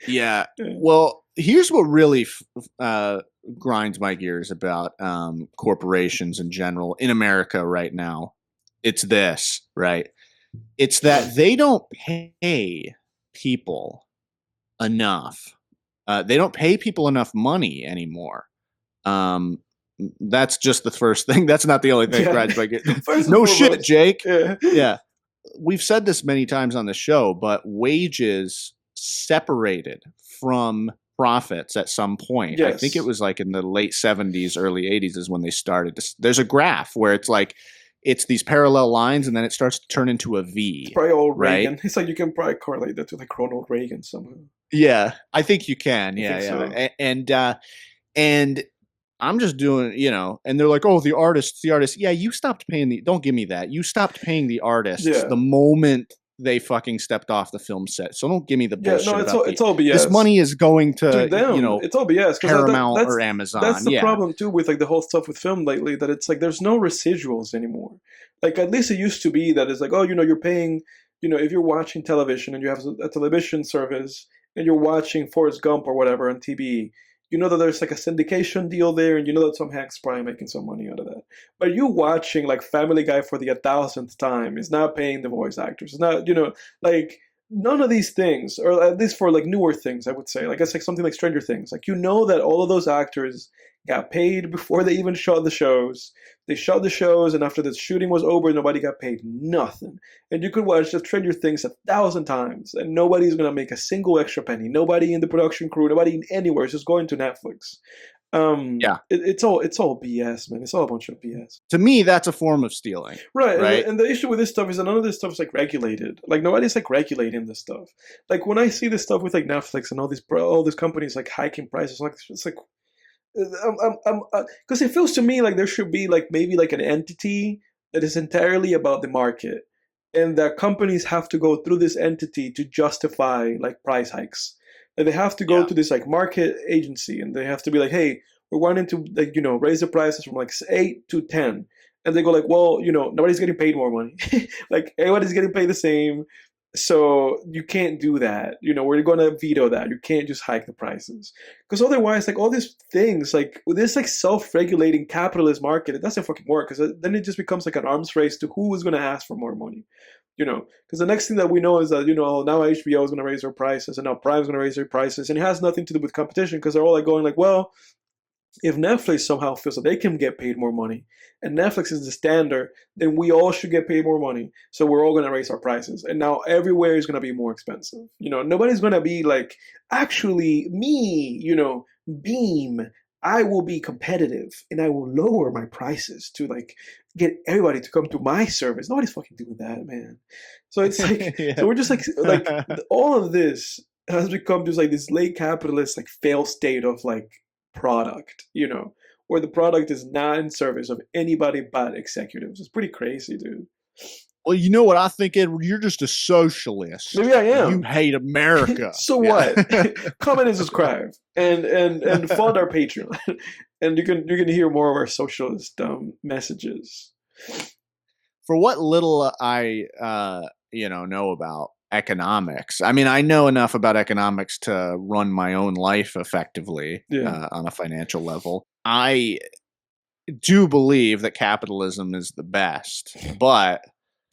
Speaker 2: Yeah. Well, here's what really grinds my gears about corporations in general in America right now. It's this, right? It's that they don't pay people enough. They don't pay people enough money anymore. That's just the first thing. That's not the only thing. Grinds my gears. No shit, Jake. Yeah. We've said this many times on the show, but wages separated from profits at some point.
Speaker 1: Yes.
Speaker 2: I think it was like in the late 70s, early 80s is when they started. There's a graph where it's like it's these parallel lines and then it starts to turn into a V.
Speaker 1: It's probably old
Speaker 2: right?
Speaker 1: Reagan. It's like you can probably correlate that to like Ronald Reagan somehow.
Speaker 2: Yeah, I think you can. Yeah.
Speaker 1: So.
Speaker 2: And I'm just doing, and they're like, oh, the artist. Yeah, you stopped paying don't give me that. You stopped paying the artists the moment they fucking stepped off the film set. So don't give me the bullshit.
Speaker 1: Yeah, no, it's all BS.
Speaker 2: This money is going to,
Speaker 1: it's all BS.
Speaker 2: Paramount or Amazon.
Speaker 1: That's the problem too with like the whole stuff with film lately. That it's like there's no residuals anymore. Like at least it used to be that it's like, oh, you're paying, if you're watching television and you have a television service and you're watching Forrest Gump or whatever on TV. That there's like a syndication deal there, and that Tom Hanks is probably making some money out of that. But you watching like Family Guy for the 1,000th time is not paying the voice actors. It's not, like none of these things, or at least for like newer things, I would say. Like it's like something like Stranger Things. Like that all of those actors got paid before they even shot the shows. They shot the shows, and after the shooting was over, nobody got paid nothing. And you could watch the Stranger Things 1,000 times, and nobody's gonna make a single extra penny. Nobody in the production crew, nobody anywhere is just going to Netflix.
Speaker 2: Yeah.
Speaker 1: It's all BS, man. It's all a bunch of BS.
Speaker 2: To me, that's a form of stealing.
Speaker 1: Right.
Speaker 2: Right.
Speaker 1: And the issue with this stuff is that none of this stuff is like regulated. Like nobody's like regulating this stuff. Like when I see this stuff with like Netflix and all these companies like hiking prices, like it's like, because it feels to me like there should be like maybe like an entity that is entirely about the market, and that companies have to go through this entity to justify like price hikes. Like they have to go to this like market agency, and they have to be like, hey, we're wanting to like raise the prices from like 8 to 10, and they go like, well, nobody's getting paid more money. Like everybody's getting paid the same. So you can't do that. We're going to veto that. You can't just hike the prices. Because otherwise, like all these things, like with this like self-regulating capitalist market, it doesn't fucking work. Because then it just becomes like an arms race to who is going to ask for more money. Because the next thing that we know is that, now HBO is going to raise their prices, and now Prime is going to raise their prices. And it has nothing to do with competition, because they're all like going like, well, if Netflix somehow feels that they can get paid more money, and Netflix is the standard, then we all should get paid more money. So we're all going to raise our prices. And now everywhere is going to be more expensive. Nobody's going to be like, actually, me, Beam, I will be competitive and I will lower my prices to like get everybody to come to my service. Nobody's fucking doing that, man. So it's like, so we're just like all of this has become just like this late capitalist, like fail state of like, product, where the product is not in service of anybody but executives. It's pretty crazy, dude.
Speaker 2: Well, you know what I think, Edward? You're just a socialist.
Speaker 1: Maybe I am.
Speaker 2: You hate America.
Speaker 1: So what? Comment and subscribe, and fund our Patreon, and you can hear more of our socialist messages.
Speaker 2: For what little I know about economics. I mean, I know enough about economics to run my own life effectively on a financial level. I do believe that capitalism is the best, but
Speaker 1: it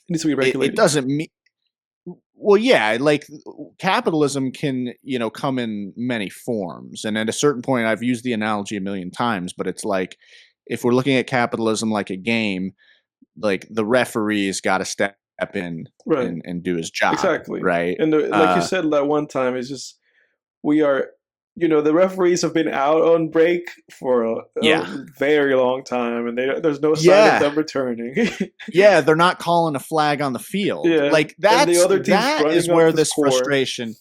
Speaker 1: needs to be regulated.
Speaker 2: It doesn't mean. Well, yeah, like capitalism can, come in many forms. And at a certain point, I've used the analogy a million times, but it's like, if we're looking at capitalism like a game, like the referee's got to step in and do his job.
Speaker 1: Exactly.
Speaker 2: Right.
Speaker 1: And like you said that one time, it's just, we are, the referees have been out on break for a very long time, and there's no sign of them returning.
Speaker 2: Yeah, they're not calling a flag on the field. Yeah. Like that is where this frustration.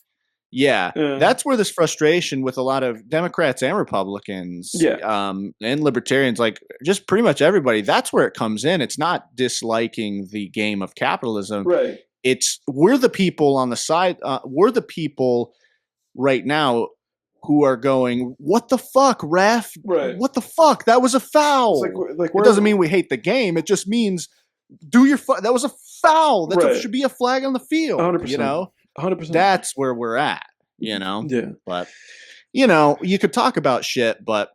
Speaker 2: Yeah, that's where this frustration with a lot of Democrats and Republicans, and libertarians, like just pretty much everybody, that's where it comes in. It's not disliking the game of capitalism.
Speaker 1: Right.
Speaker 2: We're the people on the side. We're the people right now who are going, what the fuck, ref?
Speaker 1: Right.
Speaker 2: What the fuck? That was a foul.
Speaker 1: Like
Speaker 2: it doesn't mean we hate the game. It just means that was a foul. That should be a flag on the field.
Speaker 1: 100%. 100%.
Speaker 2: That's where we're at,
Speaker 1: Yeah.
Speaker 2: But, you could talk about shit, but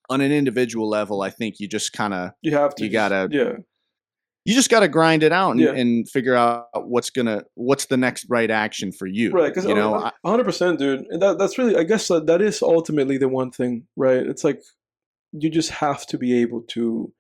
Speaker 2: on an individual level, I think you just kind of, you just got to grind it out and figure out what's the next right action for you.
Speaker 1: Right. Because 100%, dude. And that's really, I guess that is ultimately the one thing, right? It's like, you just have to be able to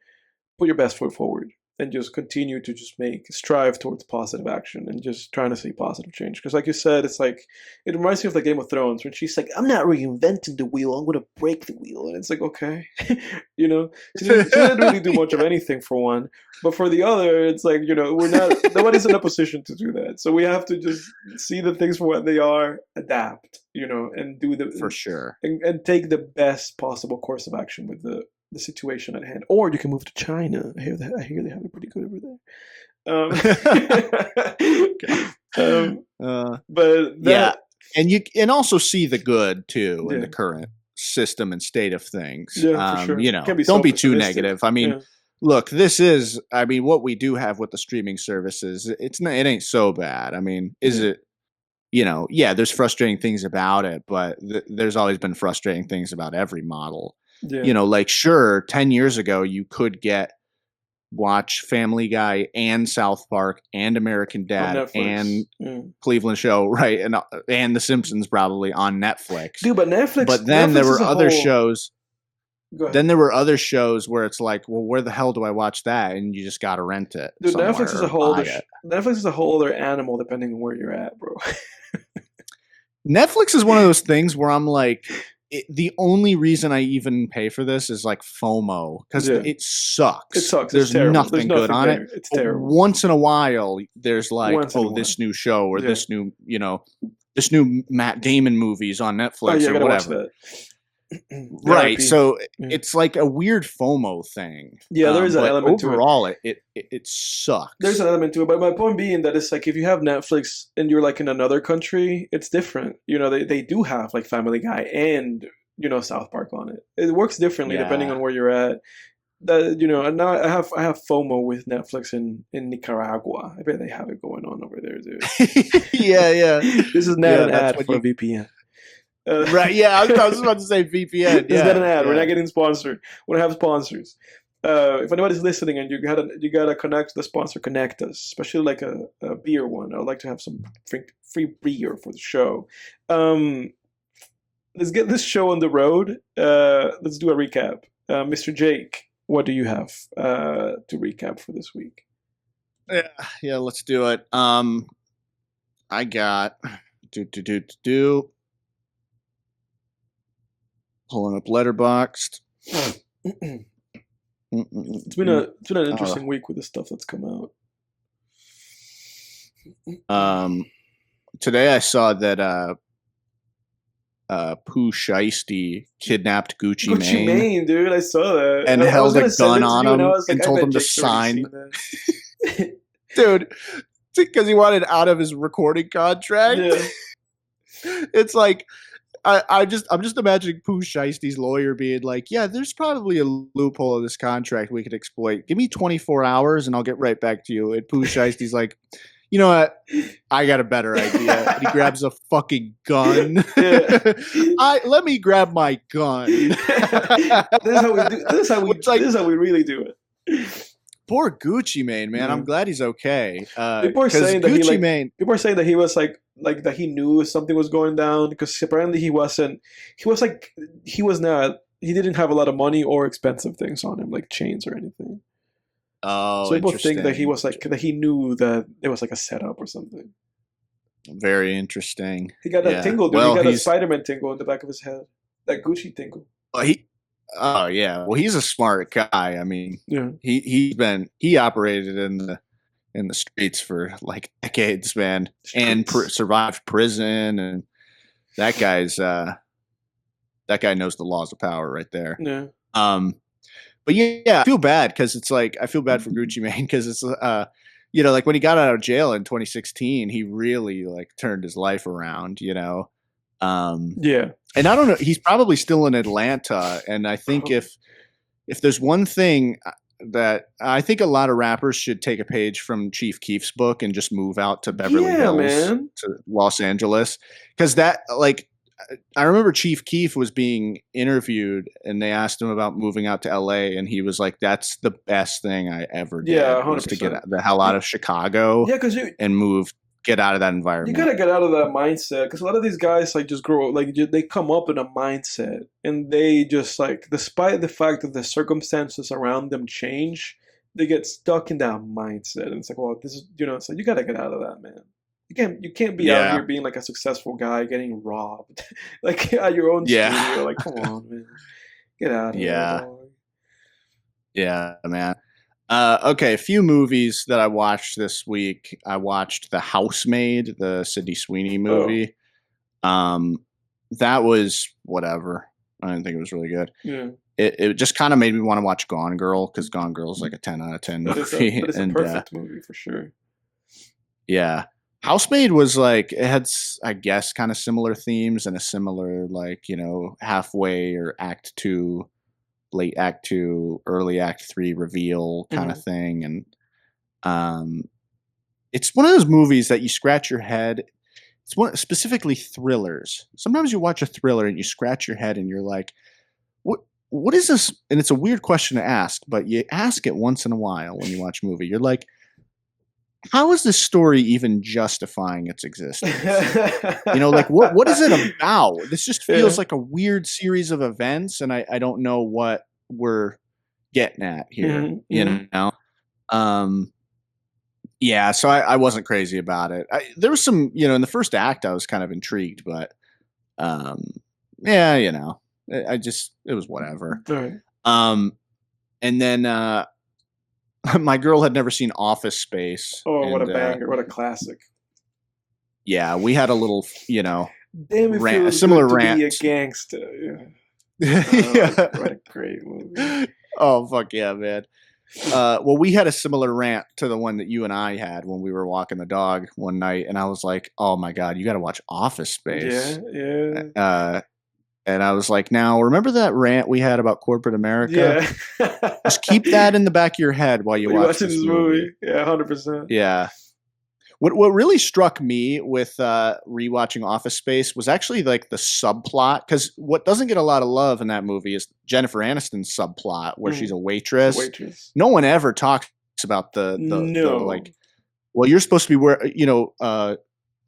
Speaker 1: put your best foot forward. And just continue to just strive towards positive action and just trying to see positive change. Because like you said, it's like, it reminds me of like Game of Thrones when she's like, I'm not reinventing the wheel, I'm going to break the wheel. And it's like, okay, she didn't really do much of anything for one. But for the other, it's like, nobody's in a position to do that. So we have to just see the things for what they are, adapt, and do
Speaker 2: for sure.
Speaker 1: And take the best possible course of action with the situation at hand. Or you can move to China. I hear they have it pretty good over there.
Speaker 2: And also see the good too in the current system and state of things.
Speaker 1: Yeah, for sure.
Speaker 2: Don't be too negative. I mean, look, what we do have with the streaming services, it ain't so bad. I mean, is it? There's frustrating things about it, but there's always been frustrating things about every model.
Speaker 1: Yeah.
Speaker 2: Like sure, 10 years ago you could watch Family Guy and South Park and American Dad and Cleveland Show, right? And The Simpsons probably on Netflix.
Speaker 1: Dude, but
Speaker 2: then there were other shows. Then there were other shows where it's like, well, where the hell do I watch that? And you just got to rent it.
Speaker 1: Dude, Netflix is a whole other animal depending on where you're at, bro.
Speaker 2: Netflix is one of those things where I'm like, the only reason I even pay for this is like FOMO because
Speaker 1: Yeah.
Speaker 2: it sucks.
Speaker 1: It sucks.
Speaker 2: There's
Speaker 1: It's terrible.
Speaker 2: nothing
Speaker 1: There's
Speaker 2: good
Speaker 1: nothing
Speaker 2: on
Speaker 1: there.
Speaker 2: it.
Speaker 1: It's
Speaker 2: But
Speaker 1: terrible.
Speaker 2: once in a while, there's like,
Speaker 1: Once in a
Speaker 2: this
Speaker 1: while.
Speaker 2: new show or
Speaker 1: Yeah.
Speaker 2: this new, this new Matt Damon movies on Netflix
Speaker 1: Oh, yeah, I
Speaker 2: or
Speaker 1: gotta watch
Speaker 2: whatever.
Speaker 1: that.
Speaker 2: Right.
Speaker 1: RIP.
Speaker 2: So
Speaker 1: Yeah.
Speaker 2: it's like a weird FOMO thing.
Speaker 1: Yeah, there is an
Speaker 2: but
Speaker 1: element to it.
Speaker 2: overall, it sucks.
Speaker 1: There's an element to it, but my point being that it's like if you have Netflix and you're like in another country, it's different. They do have like Family Guy and South Park on it. It works differently depending on where you're at. And now I have FOMO with Netflix in Nicaragua. I bet they have it going on over there, dude.
Speaker 2: Yeah.
Speaker 1: This is not an ad for VPN.
Speaker 2: Right, yeah, I was about to say VPN.
Speaker 1: This is not an ad. We're not getting sponsored. We don't have sponsors. If anybody's listening and you gotta connect the sponsor, connect us. Especially like a beer one. I would like to have some free beer for the show. Let's get this show on the road. Let's do a recap. Mr. Jake, what do you have to recap for this week?
Speaker 2: Yeah, let's do it. I got pulling up Letterboxd.
Speaker 1: It's been an interesting week with the stuff that's come out.
Speaker 2: Today I saw that Pooh Shiesty kidnapped Gucci Mane,
Speaker 1: dude. I saw that
Speaker 2: and held a gun on him and told him to sign. Dude, because he wanted out of his recording contract.
Speaker 1: Yeah.
Speaker 2: It's like I'm just imagining Pooh Shiesty's lawyer being like, yeah, there's probably a loophole in this contract we could exploit. Give me 24 hours and I'll get right back to you. And Pooh Shiesty's like, you know what? I got a better idea. And he grabs a fucking gun.
Speaker 1: Yeah.
Speaker 2: Let me grab my gun.
Speaker 1: This is how we do. This is how we really do it.
Speaker 2: Poor Gucci Mane, man. I'm glad he's okay.
Speaker 1: People are saying that people are saying that he was like that he knew something was going down because apparently he didn't have a lot of money or expensive things on him like chains or anything.
Speaker 2: Oh,
Speaker 1: so people think that he was like that he knew that it was like a setup or something.
Speaker 2: Very interesting.
Speaker 1: He got a tingle, dude. Well, he got a Spider-Man tingle in the back of his head. That Gucci tingle.
Speaker 2: Oh yeah. Well, he's a smart guy. I mean, he operated in the streets for like decades, man, and survived prison, and that guy knows the laws of power right there.
Speaker 1: Yeah.
Speaker 2: But yeah, I feel bad because it's like I feel bad for Gucci Mane because it's like when he got out of jail in 2016, he really like turned his life around. Yeah. And I don't know, he's probably still in Atlanta. And I think if there's one thing that I think a lot of rappers should take a page from Chief Keef's book and just move out to Beverly Hills, to Los Angeles. Because that, like, I remember Chief Keef was being interviewed and they asked him about moving out to LA. And he was like, that's the best thing I ever did.
Speaker 1: Yeah, 100%.
Speaker 2: Was to get the hell out of Chicago and get out of that environment.
Speaker 1: You gotta get out of that mindset because a lot of these guys like just grow like they come up in a mindset and they just like despite the fact that the circumstances around them change, they get stuck in that mindset and it's like, well, this is it's like you gotta get out of that, man. You can't be out here being like a successful guy getting robbed like at your own studio. Like, come on, man, get out of here.
Speaker 2: Yeah, man. Okay, a few movies that I watched this week. I watched The Housemaid, the Sydney Sweeney movie. That was whatever. I didn't think it was really good.
Speaker 1: Yeah.
Speaker 2: It just kind of made me want to watch Gone Girl because Gone Girl is like a 10 out of 10 movie.
Speaker 1: It's a perfect movie for sure.
Speaker 2: Yeah. Housemaid was like, it had, I guess, kind of similar themes and a similar like, halfway or act 2, late act 2, early act 3 reveal kind of thing. And it's one of those movies that you scratch your head. It's specifically thrillers. Sometimes you watch a thriller and you scratch your head and you're like, what is this? And it's a weird question to ask, but you ask it once in a while when you watch a movie. You're like, how is this story even justifying its existence? Like what is it about? This just feels like a weird series of events, and I don't know what we're getting at here. Yeah, so I wasn't crazy about it. There was some, in the first act I was kind of intrigued, but yeah, it was whatever.
Speaker 1: All right.
Speaker 2: And then my girl had never seen Office Space.
Speaker 1: Oh, what a
Speaker 2: and,
Speaker 1: banger! What a classic!
Speaker 2: Yeah, we had a little,
Speaker 1: Damn, it
Speaker 2: rant, a
Speaker 1: feels
Speaker 2: similar
Speaker 1: good to
Speaker 2: rant.
Speaker 1: be a gangster. Yeah.
Speaker 2: Yeah.
Speaker 1: What a great movie.
Speaker 2: Oh, fuck yeah, man. Well, we had a similar rant to the one that you and I had when we were walking the dog one night, and I was like, "Oh my god, you got to watch Office Space."
Speaker 1: Yeah.
Speaker 2: And I was like, "Now, remember that rant we had about corporate America?
Speaker 1: Yeah.
Speaker 2: Just keep that in the back of your head while you
Speaker 1: You're
Speaker 2: watch
Speaker 1: watching
Speaker 2: this movie."
Speaker 1: Yeah, 100%.
Speaker 2: Yeah. What really struck me with rewatching Office Space was actually like the subplot, because what doesn't get a lot of love in that movie is Jennifer Aniston's subplot where she's a waitress. No one ever talks about the like. Well, you're supposed to be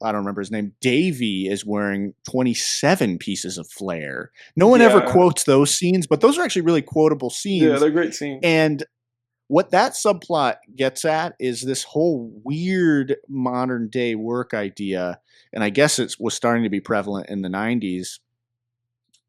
Speaker 2: I don't remember his name. Davey is wearing 27 pieces of flair. No one ever quotes those scenes, but those are actually really quotable scenes.
Speaker 1: Yeah, they're great scenes.
Speaker 2: And what that subplot gets at is this whole weird modern day work idea. And I guess it was starting to be prevalent in the 90s.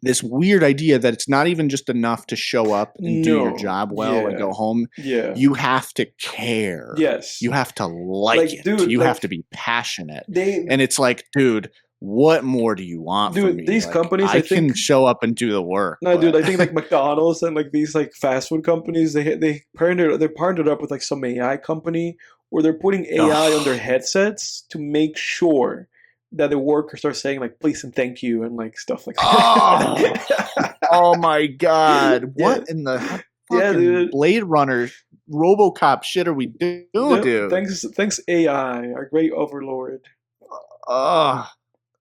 Speaker 2: This weird idea that it's not even just enough to show up and do your job well and go home.
Speaker 1: Yeah.
Speaker 2: You have to care.
Speaker 1: Yes.
Speaker 2: You have to like it.
Speaker 1: Dude,
Speaker 2: you have to be passionate. And it's like, dude, what more do you want from me?
Speaker 1: These companies,
Speaker 2: I can show up and do the work.
Speaker 1: No, dude, I think like McDonald's and like these like fast food companies, they're partnered up with like some AI company where they're putting AI on their headsets to make sure that the workers are saying like please and thank you and like stuff like that.
Speaker 2: Oh my god! What in the fucking Blade Runner, RoboCop shit are we doing, dude?
Speaker 1: Thanks AI, our great overlord.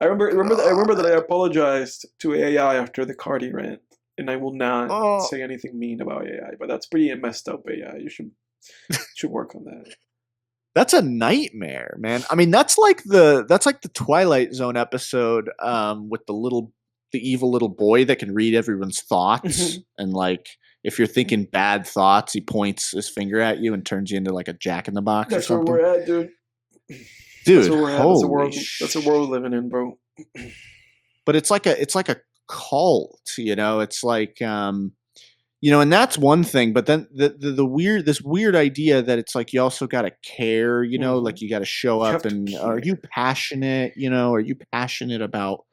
Speaker 1: I remember that I apologized to AI after the Cardi rant, and I will not say anything mean about AI. But that's pretty messed up AI. You should work on that.
Speaker 2: That's a nightmare, man. I mean, that's like the Twilight Zone episode with the evil little boy that can read everyone's thoughts, and like if you're thinking bad thoughts, he points his finger at you and turns you into like a Jack in the Box.
Speaker 1: That's
Speaker 2: or something.
Speaker 1: Where we're at, dude.
Speaker 2: Dude,
Speaker 1: that's a world we're living in, bro.
Speaker 2: But it's like a cult, It's like, and that's one thing. But then this weird idea that it's like you also got to care, like you got to show up and are you passionate? Are you passionate about,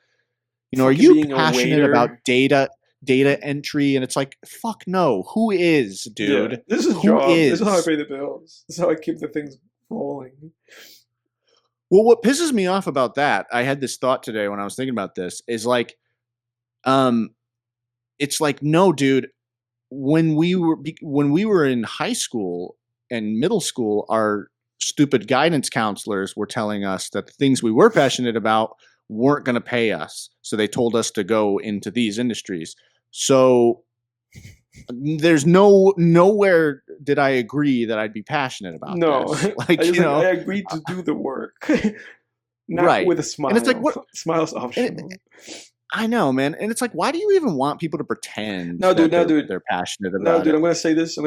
Speaker 2: are you passionate about data entry? And it's like, fuck no. Who is, dude?
Speaker 1: Yeah, this is job. This is how I pay the bills. This is how I keep the things rolling.
Speaker 2: Well, what pisses me off about that, I had this thought today when I was thinking about this, is like, it's like, no, dude, when we were in high school and middle school, our stupid guidance counselors were telling us that the things we were passionate about weren't going to pay us. So they told us to go into these industries. So there's nowhere did I agree that I'd be passionate about this. Like,
Speaker 1: I agreed to do the work. Not with a smile. And it's like, what? Smile's optional.
Speaker 2: I know, man. And it's like, why do you even want people to pretend
Speaker 1: dude,
Speaker 2: they're passionate about it?
Speaker 1: No, dude, I'm going to say this.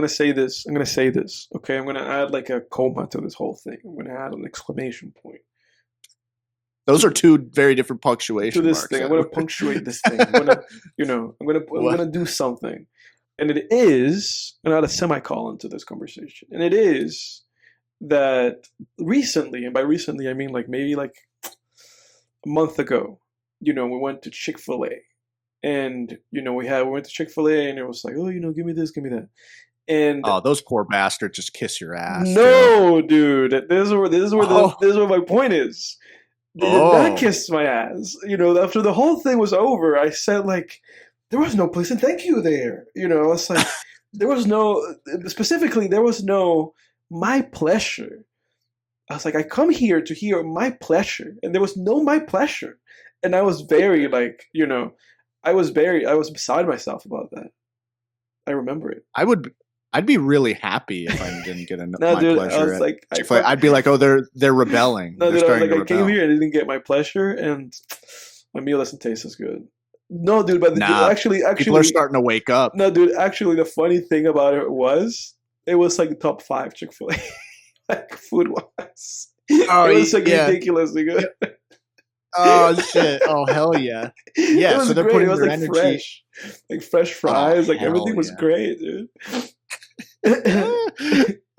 Speaker 1: Okay, I'm going to add like a comma to this whole thing. I'm going to add an exclamation point.
Speaker 2: Those are two very different punctuation marks.
Speaker 1: I'm going to punctuate this thing. I'm going to do something. And it is, and I'll add a semicolon to this conversation. And it is that recently, and by recently I mean like maybe like a month ago, we went to Chick-fil-A. And, we went to Chick-fil-A and it was like, oh, give me this, give me that. And
Speaker 2: those poor bastards just kiss your ass.
Speaker 1: No, dude. This is where my point is. They did not kiss my ass. After the whole thing was over, I said like, there was no please and thank you there. It's like there was no my pleasure. I was like, I come here to hear my pleasure, and there was no my pleasure. And I was very like, I was beside myself about that. I remember it.
Speaker 2: I'd be really happy if I didn't get my
Speaker 1: dude,
Speaker 2: pleasure.
Speaker 1: I was like,
Speaker 2: I'd be like, oh, they're rebelling.
Speaker 1: No, dude, I came here and I didn't get my pleasure, and my meal doesn't taste as good. No, dude, but actually,
Speaker 2: people are starting to wake up.
Speaker 1: No, dude, actually, the funny thing about it was like top 5 Chick-fil-A, like food wise. It was like ridiculously good.
Speaker 2: Oh shit! Oh hell yeah!
Speaker 1: It
Speaker 2: Yeah, so
Speaker 1: was
Speaker 2: they're
Speaker 1: great. It
Speaker 2: putting
Speaker 1: was
Speaker 2: their
Speaker 1: like
Speaker 2: energy.
Speaker 1: fresh
Speaker 2: Oh
Speaker 1: fries. Like
Speaker 2: hell
Speaker 1: everything was
Speaker 2: yeah!
Speaker 1: great, dude.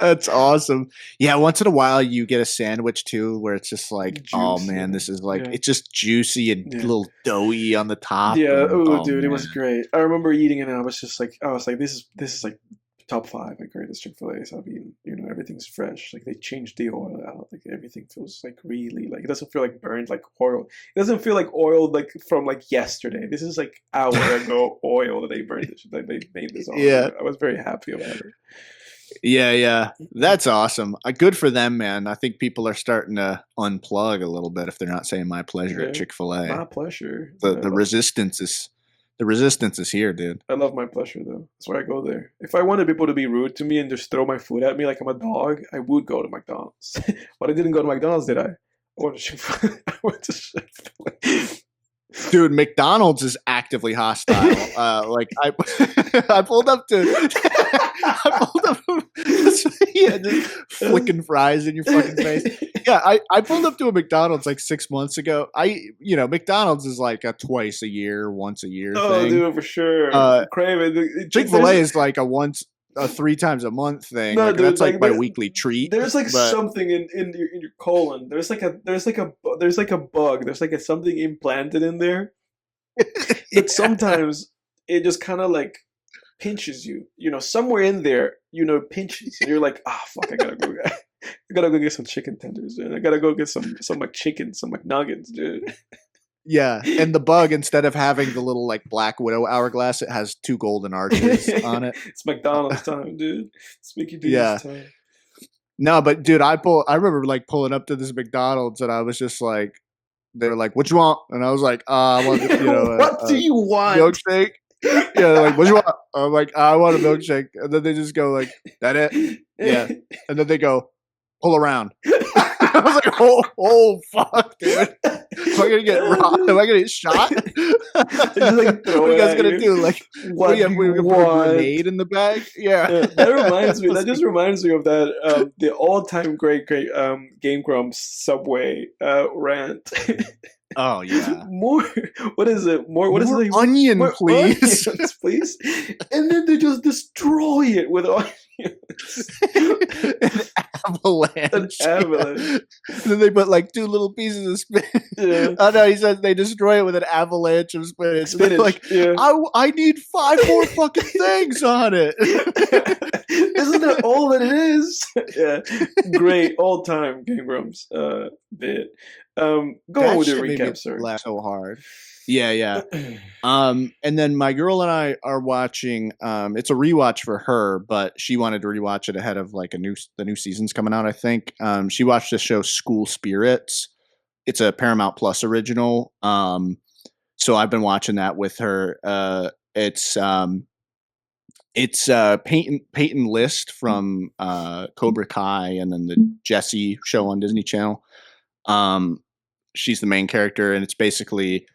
Speaker 2: That's awesome. Yeah, once in a while you get a sandwich too, where it's just like, oh
Speaker 1: Juice,
Speaker 2: man,
Speaker 1: yeah,
Speaker 2: this is like
Speaker 1: yeah,
Speaker 2: it's just juicy and a
Speaker 1: yeah.
Speaker 2: little doughy on the top,
Speaker 1: Yeah,
Speaker 2: and
Speaker 1: oh
Speaker 2: oh
Speaker 1: dude, it was
Speaker 2: man,
Speaker 1: great. I remember eating it and I was like, this is like top five like greatest Chick-fil-A's I've eaten. You know, everything's fresh. Like they changed the oil out. Like everything feels like really like it doesn't feel like burned like oil. It doesn't feel like oil like from like yesterday. This is like hour ago oil that they burned this like they made this on.
Speaker 2: yeah,
Speaker 1: I was very happy about
Speaker 2: yeah.
Speaker 1: it.
Speaker 2: That's awesome. Good for them, man. I think people are starting to unplug a little bit if they're not saying my pleasure at
Speaker 1: Yeah.
Speaker 2: Chick-fil-A.
Speaker 1: My pleasure.
Speaker 2: The resistance is here, dude.
Speaker 1: I love my pleasure though. That's why I go there. If I wanted people to be rude to me and just throw my food at me like I'm a dog, I would go to McDonald's. But I didn't go to McDonald's, did I? I went to Chick-fil-A. I went to Chick-fil-A.
Speaker 2: Dude, McDonald's is actively hostile. Like I, I pulled up to, I pulled up, yeah, just flicking fries in your fucking face. Yeah, I pulled up to a McDonald's like 6 months ago. McDonald's is like a twice a year, once a year
Speaker 1: Oh,
Speaker 2: thing.
Speaker 1: dude, for sure.
Speaker 2: Uh,
Speaker 1: Crave it.
Speaker 2: Chick-fil-A is like a 3 times a month thing.
Speaker 1: No,
Speaker 2: Like
Speaker 1: dude.
Speaker 2: that's like
Speaker 1: Like
Speaker 2: my weekly treat.
Speaker 1: there's like
Speaker 2: But
Speaker 1: something in your colon. There's like a bug. There's like a something implanted in there that sometimes it just kind of like pinches you. You know, somewhere in there, you know, pinches, and you're like, ah, fuck, I gotta go. I gotta go get some chicken tenders, dude. I gotta go get some like chicken, some McNuggets, dude.
Speaker 2: yeah, and the bug, instead of having the little like Black Widow hourglass, it has 2 golden arches on it.
Speaker 1: It's McDonald's time, dude. It's Mickey D's
Speaker 2: Yeah.
Speaker 1: time.
Speaker 2: No, but dude, I remember like pulling up to this McDonald's and I was just like, they were like, "What you want?" And I was like, "I want,
Speaker 1: What do
Speaker 2: a
Speaker 1: you want?
Speaker 2: milkshake." Yeah, they're like, "What you want?" I'm like, "I want a milkshake." And then they just go like, "That it?" Yeah. And then they go, "Pull around." I was like, "Oh, fuck, dude! Am I gonna get robbed? Am I gonna get shot?
Speaker 1: They just like throw
Speaker 2: What are you
Speaker 1: it
Speaker 2: guys
Speaker 1: at
Speaker 2: gonna
Speaker 1: you.
Speaker 2: do? Like,
Speaker 1: What do
Speaker 2: we're
Speaker 1: you
Speaker 2: gonna put a
Speaker 1: want?
Speaker 2: grenade in the bag?" Yeah.
Speaker 1: That reminds me. That just reminds me of that the all-time great Game Grumps Subway rant.
Speaker 2: Oh yeah.
Speaker 1: More. What is it? What is it?
Speaker 2: More
Speaker 1: They want?
Speaker 2: onion,
Speaker 1: More
Speaker 2: please.
Speaker 1: onions, please. And then they just destroy it with onions.
Speaker 2: An avalanche.
Speaker 1: An avalanche.
Speaker 2: Then they put like 2 little pieces of spinach.
Speaker 1: Yeah.
Speaker 2: Oh no, he says they destroy it with an avalanche of spinach. And they're
Speaker 1: Spinach.
Speaker 2: like,
Speaker 1: Yeah.
Speaker 2: I need 5 more fucking things on it.
Speaker 1: Isn't that all that it is? Yeah. Great all-time Game Grumps bit. Go on with your
Speaker 2: shit made me
Speaker 1: recap, sir.
Speaker 2: laugh so hard. Yeah. And then my girl and I are watching. It's a rewatch for her, but she wanted to rewatch it ahead of like the new season's coming out. I think. She watched the show School Spirits. It's a Paramount Plus original. So I've been watching that with her. It's Peyton List from Cobra Kai, and then the Jesse show on Disney Channel. She's the main character, and it's basically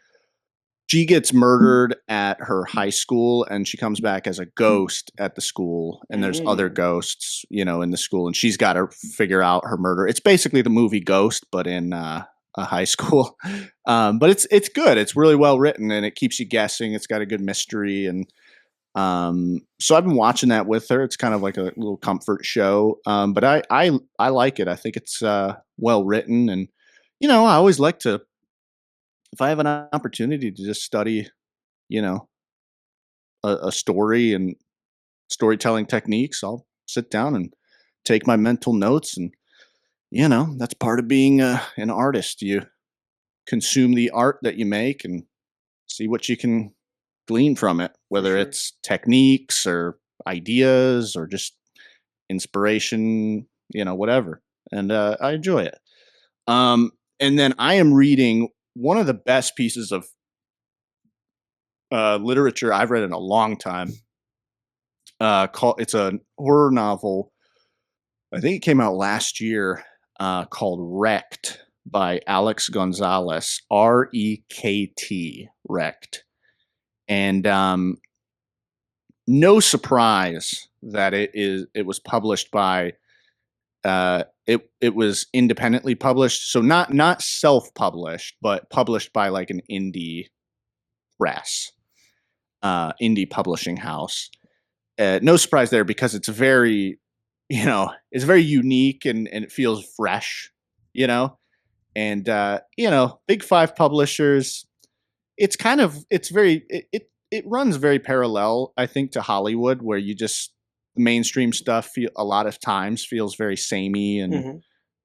Speaker 2: she gets murdered at her high school, and she comes back as a ghost at the school, and there's other ghosts, in the school, and she's got to figure out her murder. It's basically the movie Ghost, but in a high school. But it's good. It's really well written, and it keeps you guessing. It's got a good mystery, and so I've been watching that with her. It's kind of like a little comfort show. But I like it. I think it's well written, and I always like to, if I have an opportunity to just study, a story and storytelling techniques, I'll sit down and take my mental notes, and that's part of being an artist. You consume the art that you make and see what you can glean from it, whether it's techniques or ideas or just inspiration, whatever. And I enjoy it. And then I am reading one of the best pieces of literature I've read in a long time. It's a horror novel. I think it came out last year, called Rekt by Alex Gonzales, Rekt, Rekt. And no surprise that it was published by it was independently published, so not self-published, but published by like an indie press, indie publishing house. No surprise there because it's very, it's very unique and it feels fresh, you know. And big five publishers, it's kind of it runs very parallel, I think, to Hollywood, where you just mainstream stuff a lot of times feels very samey and
Speaker 1: Mm-hmm.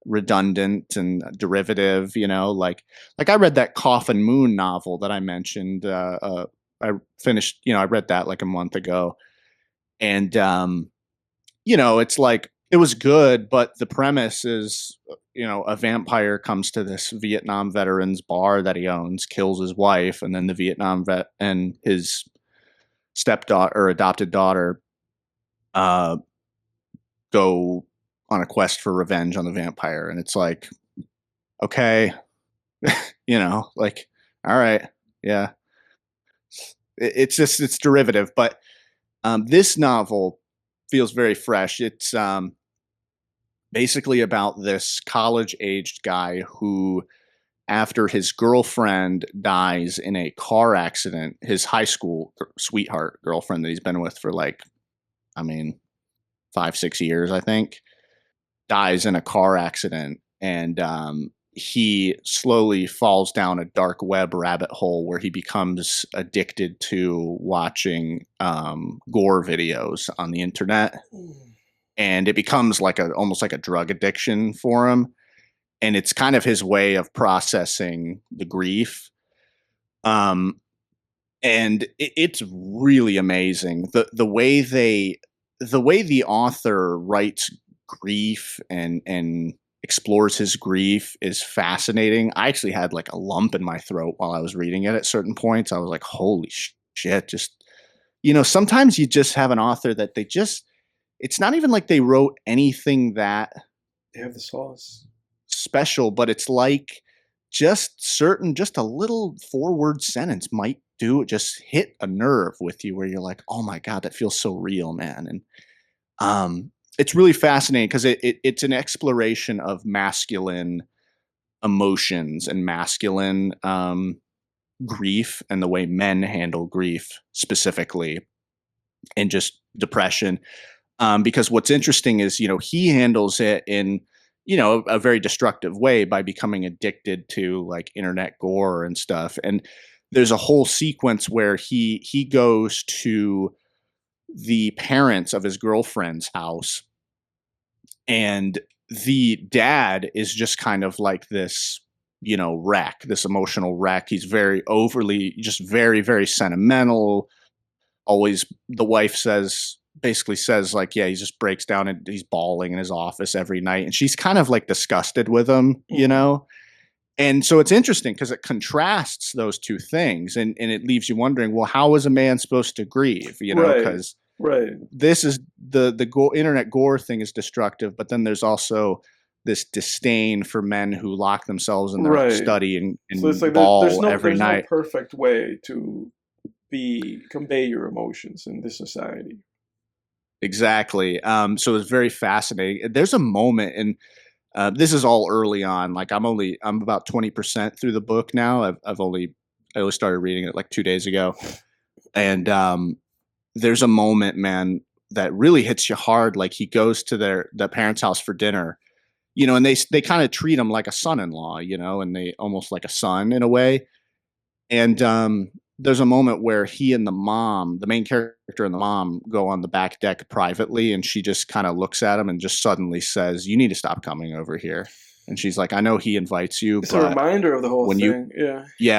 Speaker 2: redundant and derivative, like I read that Coffin Moon novel that I mentioned. I finished, I read that like a month ago, and it's like it was good, but the premise is, a vampire comes to this Vietnam veteran's bar that he owns, kills his wife, and then the Vietnam vet and his stepdaughter or adopted daughter uh, go on a quest for revenge on the vampire. And it's like, okay, like, all right, yeah. It's derivative, but this novel feels very fresh. It's basically about this college-aged guy who, after his girlfriend dies in a car accident, his high school sweetheart girlfriend that he's been with for 5-6 years, I think, dies in a car accident, and he slowly falls down a dark web rabbit hole where he becomes addicted to watching gore videos on the internet, and it becomes almost like a drug addiction for him. And it's kind of his way of processing the grief. And it's really amazing. The way the author writes grief and explores his grief is fascinating. I actually had like a lump in my throat while I was reading it at certain points. I was like, holy shit. Just, sometimes you just have an author that it's not even like they wrote anything that
Speaker 1: They have the sauce.
Speaker 2: special, but it's like just a little forward sentence might just hit a nerve with you where you're like, oh my God, that feels so real, man. And it's really fascinating because it's an exploration of masculine emotions and masculine grief and the way men handle grief specifically, and just depression. Because what's interesting is, he handles it in, a very destructive way by becoming addicted to like internet gore and stuff. And there's a whole sequence where he goes to the parents of his girlfriend's house, and the dad is just kind of like this, wreck, this emotional wreck. He's very overly, just very, very sentimental. Always, the wife basically says like, yeah, he just breaks down and he's bawling in his office every night. And she's kind of like disgusted with him, And so it's interesting because it contrasts those two things, and it leaves you wondering, well, how is a man supposed to grieve? Because
Speaker 1: Right.
Speaker 2: this is the internet gore thing is destructive, but then there's also this disdain for men who lock themselves in their study and
Speaker 1: So it's like
Speaker 2: bawl every
Speaker 1: there's
Speaker 2: night.
Speaker 1: no perfect way to convey your emotions in this society.
Speaker 2: Exactly. So it's very fascinating. There's a moment, and this is all early on. Like I'm about 20% through the book now. I only started reading it like 2 days ago, and there's a moment, man, that really hits you hard. Like he goes to the parents' house for dinner, and they kind of treat him like a son-in-law, and they almost like a son in a way. And there's a moment where he and the mom, the main character and the mom, go on the back deck privately, and she just kind of looks at him and just suddenly says, "You need to stop coming over here." And she's like, "I know he invites you,
Speaker 1: It's
Speaker 2: but
Speaker 1: a reminder of the whole
Speaker 2: when
Speaker 1: thing.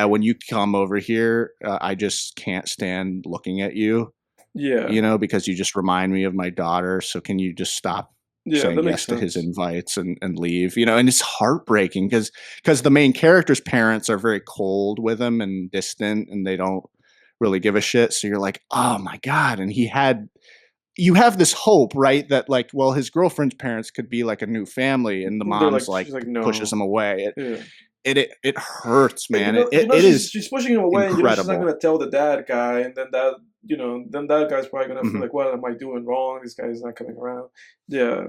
Speaker 2: when you come over here, I just can't stand looking at you, because you just remind me of my daughter. So can you just stop saying yes to his invites and leave?" And it's heartbreaking because the main character's parents are very cold with him and distant, and they don't really give a shit. So you're like, oh my God. And you have this hope, right? That like, well, his girlfriend's parents could be like a new family, and the mom's like
Speaker 1: no.
Speaker 2: pushes him away. It hurts, man.
Speaker 1: She's pushing him away,
Speaker 2: incredible.
Speaker 1: And she's not gonna tell the dad guy, and then that guy's probably gonna feel like, what am I doing wrong? This guy's not coming around. Yeah.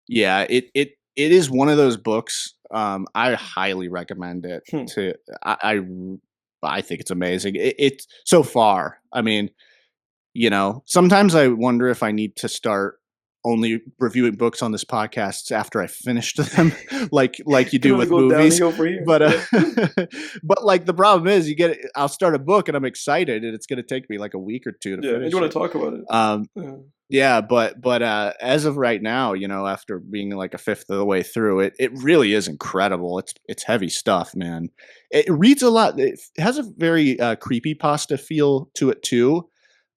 Speaker 2: Yeah, it is one of those books. I highly recommend it
Speaker 1: Hmm.
Speaker 2: to. I think it's amazing. It's so far. I mean, sometimes I wonder if I need to start only reviewing books on this podcast after I finished them, like you
Speaker 1: Can
Speaker 2: do
Speaker 1: only
Speaker 2: with
Speaker 1: go
Speaker 2: movies.
Speaker 1: downhill from here.
Speaker 2: But
Speaker 1: Yeah.
Speaker 2: but like the problem is, I'll start a book and I'm excited, and it's going to take me like a week or two to
Speaker 1: Yeah, and
Speaker 2: finish
Speaker 1: you want
Speaker 2: it.
Speaker 1: to talk about it.
Speaker 2: Um,
Speaker 1: Yeah.
Speaker 2: yeah, but as of right now, after being like a fifth of the way through it, it really is incredible. It's heavy stuff, man. It reads a lot. It has a very creepy pasta feel to it too,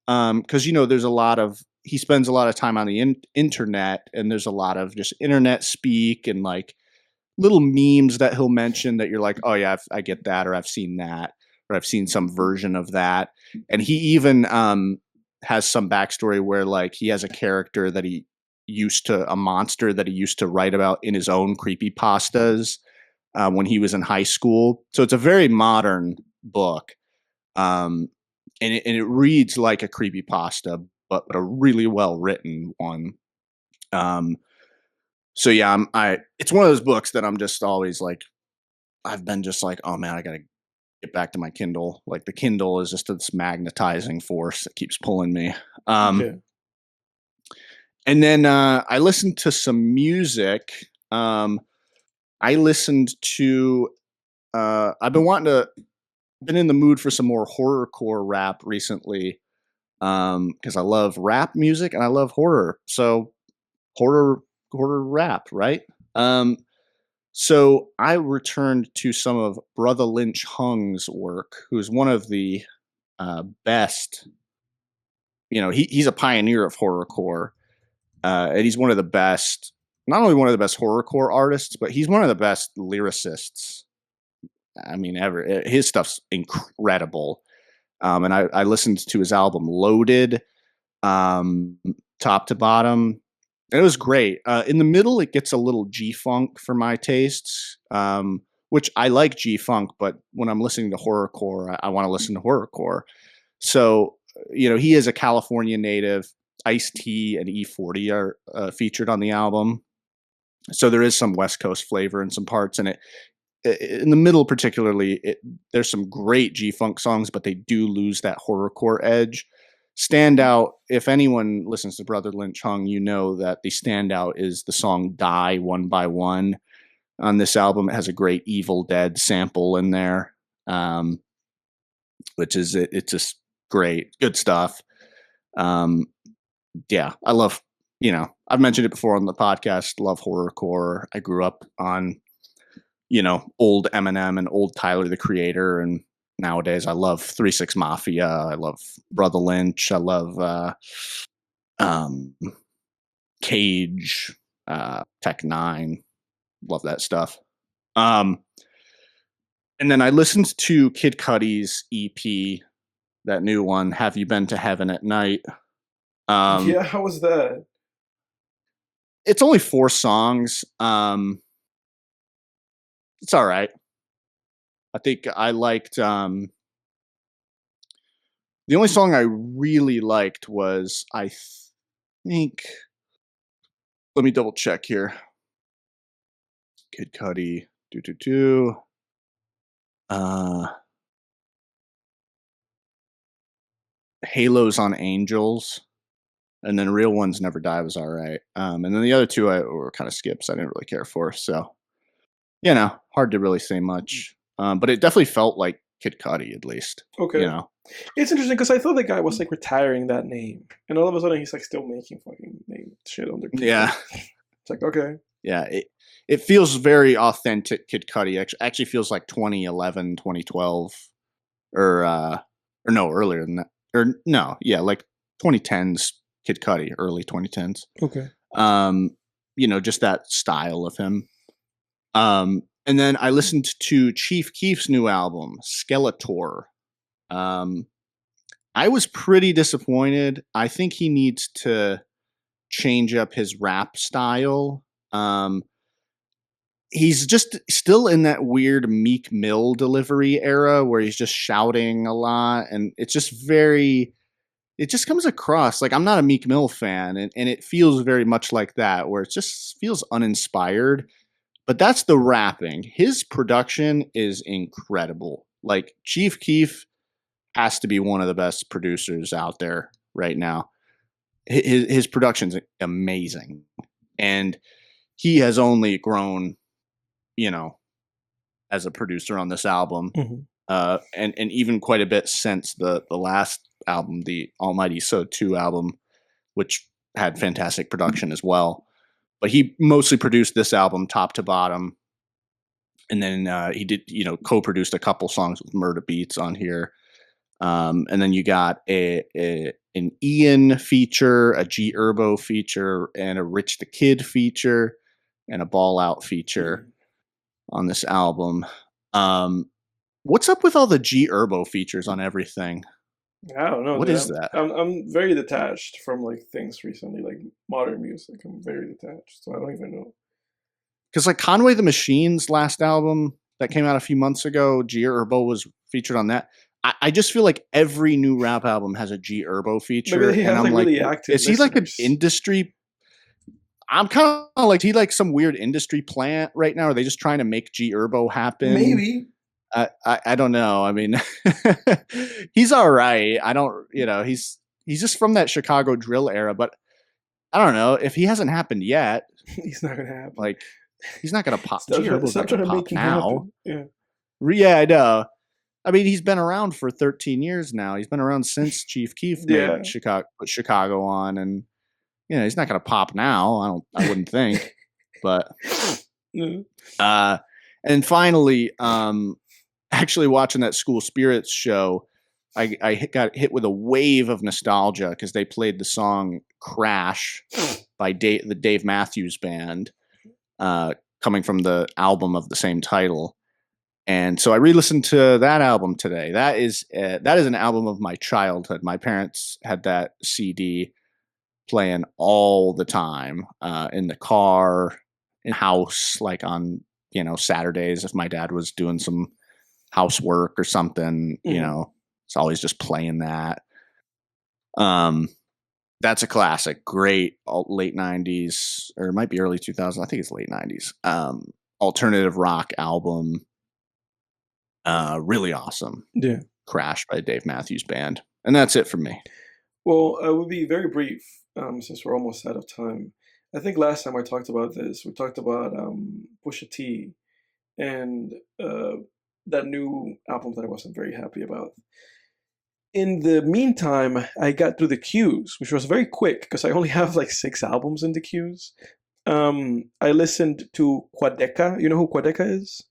Speaker 2: because there's a lot of he spends a lot of time on the internet, and there's a lot of just internet speak and like little memes that he'll mention that you're like, oh yeah, I get that, or I've seen that, or I've seen some version of that. And he even has some backstory where like he has a character that a monster that he used to write about in his own creepy pastas when he was in high school. So it's a very modern book, um, and it reads like a creepy pasta, but a really well written one. Um, so yeah, it's one of those books that I'm just always like, I've been just like, oh man, I gotta get back to my Kindle. Like the Kindle is just this magnetizing force that keeps pulling me.
Speaker 1: Yeah.
Speaker 2: And then I listened to some music. I listened to. I've been in the mood for some more horrorcore rap recently. Because I love rap music and I love horror. So horror rap, right? Um, So I returned to some of Brotha Lynch Hung's work, who's one of the best. He's a pioneer of horrorcore, and he's one of the best. Not only one of the best horrorcore artists, but he's one of the best lyricists. I mean, ever. His stuff's incredible, and I listened to his album Loaded, um, top to bottom. It was great. In the middle, it gets a little G funk for my tastes, which I like G funk, but when I'm listening to horrorcore, I want to listen to horrorcore. So, he is a California native. Ice T and E40 are featured on the album. So there is some West Coast flavor in some parts, and in the middle, particularly, there's some great G funk songs, but they do lose that horrorcore edge. Standout, if anyone listens to Brother Lynch Hung, you know that the standout is the song Die One by One on this album. It has a great Evil Dead sample in there, which is it's just great, good stuff. Um, yeah, I love, I've mentioned it before on the podcast, love horrorcore. I grew up on, old Eminem and old Tyler the Creator, and nowadays I love 3 6 Mafia. I love Brother Lynch. I love um, Cage, Tech Nine. Love that stuff. And then I listened to Kid Cudi's EP, that new one, Have You Been to Heaven at Night?
Speaker 1: Yeah, how was that?
Speaker 2: It's only 4 songs. It's all right. I think I liked the only song I really liked was think let me double check here. Kid Cudi, do. Uh, Halos on Angels, and then Real Ones Never Die was all right. And then the other two were kind of skips I didn't really care for. So, hard to really say much. But it definitely felt like Kid Cudi, at least.
Speaker 1: Okay. It's interesting because I thought the guy was like retiring that name, and all of a sudden he's like still making fucking name shit under people.
Speaker 2: Yeah.
Speaker 1: It's like, okay.
Speaker 2: Yeah, it feels very authentic Kid Cudi. Actually feels like 2011, 2012, or no, earlier than that. Or no, yeah, like 2010s Kid Cudi, early 2010s.
Speaker 1: Okay.
Speaker 2: Just that style of him. And then I listened to Chief Keef's new album, Skeletor. I was pretty disappointed. I think he needs to change up his rap style. He's just still in that weird Meek Mill delivery era where he's just shouting a lot, and it's just very it just comes across like I'm not a Meek Mill fan, and it feels very much like that, where it just feels uninspired. But that's the rapping. His production is incredible. Like Chief Keef has to be one of the best producers out there right now. His production's amazing, and he has only grown, you know, as a producer on this album, and even quite a bit since the last album, the Almighty So 2 album, which had fantastic production as well. But he mostly produced this album top to bottom, and then he did, co-produced a couple songs with Murda Beats on here. And then you got an Ian feature, a G Herbo feature, and a Rich the Kid feature, and a Ball Out feature on this album. What's up with all the G Herbo features on everything?
Speaker 1: I don't know.
Speaker 2: What
Speaker 1: dude.
Speaker 2: is that?
Speaker 1: I'm very detached from like things recently, like modern music. I'm very detached, so I don't even know.
Speaker 2: Because like Conway the Machine's last album that came out a few months ago, G Herbo was featured on that. I just feel like every new rap album has a G Herbo feature,
Speaker 1: Maybe he has,
Speaker 2: and I'm like,
Speaker 1: really active
Speaker 2: is he like an
Speaker 1: listeners.
Speaker 2: industry? I'm kind of like, he like some weird industry plant right now? Are they just trying to make G Herbo happen?
Speaker 1: Maybe.
Speaker 2: I don't know. I mean, he's all right. I don't, he's just from that Chicago drill era, but I don't know if he hasn't happened yet.
Speaker 1: He's not gonna happen.
Speaker 2: Like, he's not gonna pop.
Speaker 1: Stop
Speaker 2: G Herbo's not gonna pop now. Yeah, I know. I mean, he's been around for 13 years now. He's been around since Chief Keef made put Chicago on, and he's not gonna pop now. I wouldn't think. But and finally, actually watching that School Spirits show, I got hit with a wave of nostalgia because they played the song "Crash" by the Dave Matthews Band, coming from the album of the same title. And so I re-listened to that album today. That is an album of my childhood. My parents had that CD playing all the time, in the car, in the house, like on Saturdays if my dad was doing some housework or something. It's always just playing that. That's a classic. Great late 90s, or it might be early 2000s. I think it's late 90s. Alternative rock album. Really awesome.
Speaker 1: Yeah.
Speaker 2: Crash by Dave Matthews Band. And that's it for me.
Speaker 1: Well, I will be very brief, since we're almost out of time. I think last time I talked about this, we talked about Pusha T and that new album that I wasn't very happy about. In the meantime, I got through the queues, which was very quick because I only have like 6 albums in the queues. I listened to Quadeca. You know who Quadeca is?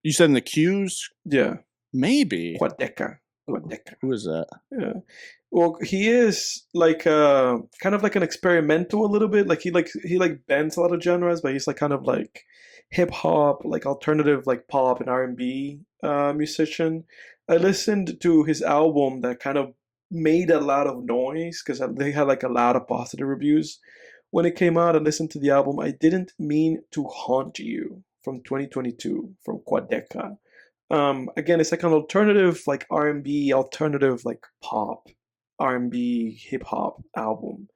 Speaker 2: You said in the queues?
Speaker 1: Yeah.
Speaker 2: Maybe.
Speaker 1: Quadeca.
Speaker 2: Who is that?
Speaker 1: Yeah. Well, he is like kind of like an experimental a little bit. Like he bends a lot of genres, but he's like kind of like hip hop, like alternative, like pop and R&B musician. I listened to his album that kind of made a lot of noise because they had like a lot of positive reviews when it came out. I listened to the album I Didn't Mean to Haunt You from 2022 from Quadeca. Again, it's like an alternative, like R&B, alternative, like pop, R&B, hip hop album.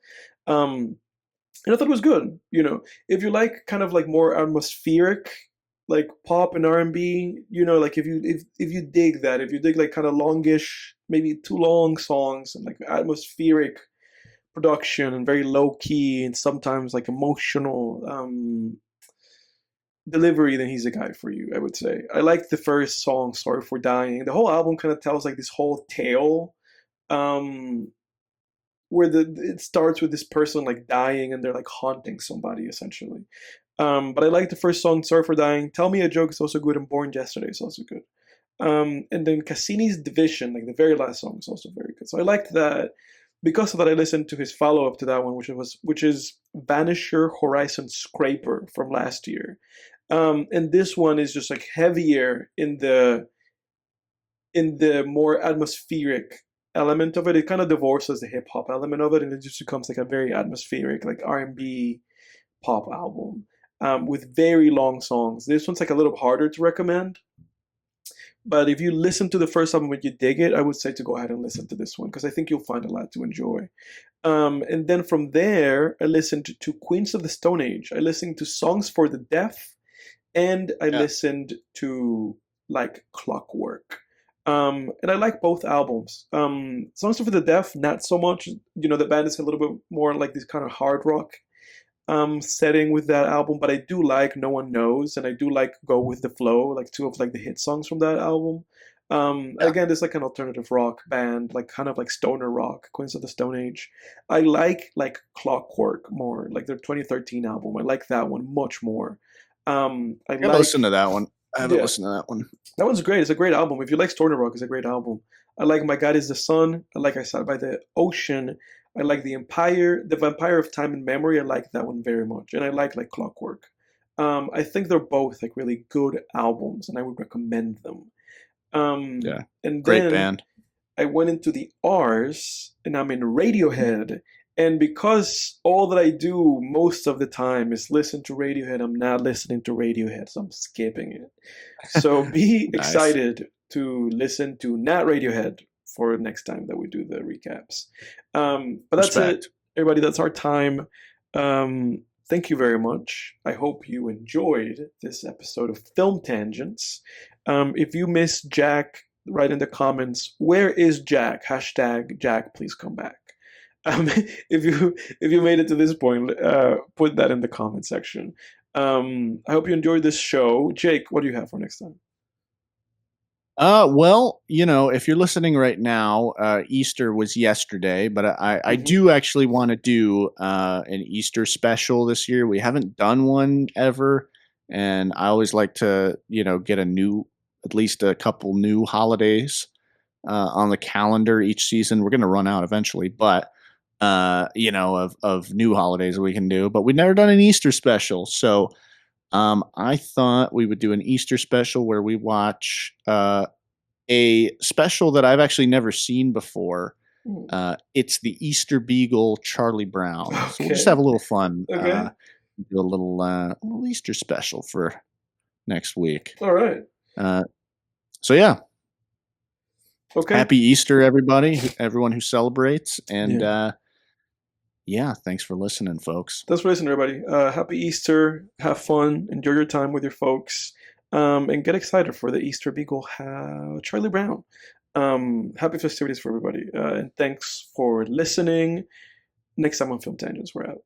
Speaker 1: And I thought it was good. If you like kind of like more atmospheric, like pop and R&B, like if you dig that, if you dig like kind of longish, maybe too long songs and like atmospheric production and very low key and sometimes like emotional delivery, then he's a guy for you, I would say. I like the first song, Sorry for Dying. The whole album kind of tells like this whole tale, where it starts with this person like dying and they're like haunting somebody essentially. But I like the first song, Sorry for Dying. Tell Me a Joke is also good, and Born Yesterday is also good. And then Cassini's Division, like the very last song, is also very good. So I liked that. Because of that, I listened to his follow-up to that one, which is Vanisher Horizon Scraper from last year. And this one is just like heavier in the more atmospheric element of it. It kind of divorces the hip hop element of it, and it just becomes like a very atmospheric, like R&B pop album, with very long songs. This one's like a little harder to recommend But if you listen to the first album and you dig it, I would say to go ahead and listen to this one because I think you'll find a lot to enjoy. And then from there, I listened to Queens of the Stone Age. I listened to Songs for the Deaf, and I listened to like Clockwork. And I like both albums. Songs for the Deaf, not so much. You know, the band is a little bit more like this kind of hard rock setting with that album, but I do like No One Knows, and I do like Go With the Flow, like two of like the hit songs from that album. Again, it's like an alternative rock band, like kind of like stoner rock, Queens of the Stone Age. I like Clockwork more, like their 2013 album. I like that one much more. I
Speaker 2: gotta listen to that one. I haven't
Speaker 1: Yeah.
Speaker 2: listened to that one.
Speaker 1: That one's great. It's a great album. If you like stoner rock, it's a great album. I like My God Is the Sun. I like I Sat by the Ocean. I like The Vampire of Time and Memory. I like that one very much. And I like Clockwork. I think they're both like really good albums, and I would recommend them.
Speaker 2: Yeah.
Speaker 1: And
Speaker 2: Great
Speaker 1: then
Speaker 2: band.
Speaker 1: I went into the R's, and I'm in Radiohead. And because all that I do most of the time is listen to Radiohead, I'm not listening to Radiohead, so I'm skipping it. So be
Speaker 2: Nice.
Speaker 1: excited to listen to not Radiohead for next time that we do the recaps. But that's
Speaker 2: Respect.
Speaker 1: it, everybody. That's our time. Thank you very much. I hope you enjoyed this episode of Film Tangents. If you missed Jack, write in the comments, where is Jack? Hashtag Jack, please come back. If you made it to this point, put that in the comment section. I hope you enjoyed this show. Jake, what do you have for next time?
Speaker 2: Well, you know, if you're listening right now, Easter was yesterday, but I do actually want to do an Easter special this year. We haven't done one ever, and I always like to, you know, get at least a couple new holidays on the calendar each season. We're going to run out eventually, but you know, of new holidays we can do. But we've never done an Easter special, so I thought we would do an Easter special where we watch a special that I've actually never seen before. It's the Easter Beagle Charlie Brown. So we'll just have a little fun.
Speaker 1: Okay.
Speaker 2: Do a little Easter special for next week.
Speaker 1: All right.
Speaker 2: So yeah.
Speaker 1: Okay.
Speaker 2: Happy Easter, everybody, everyone who celebrates. And yeah, thanks for listening, folks.
Speaker 1: Thanks for listening, everybody. Happy Easter. Have fun. Enjoy your time with your folks. And get excited for the Easter Beagle Charlie Brown. Happy festivities for everybody. And thanks for listening. Next time on Film Tangents, we're out.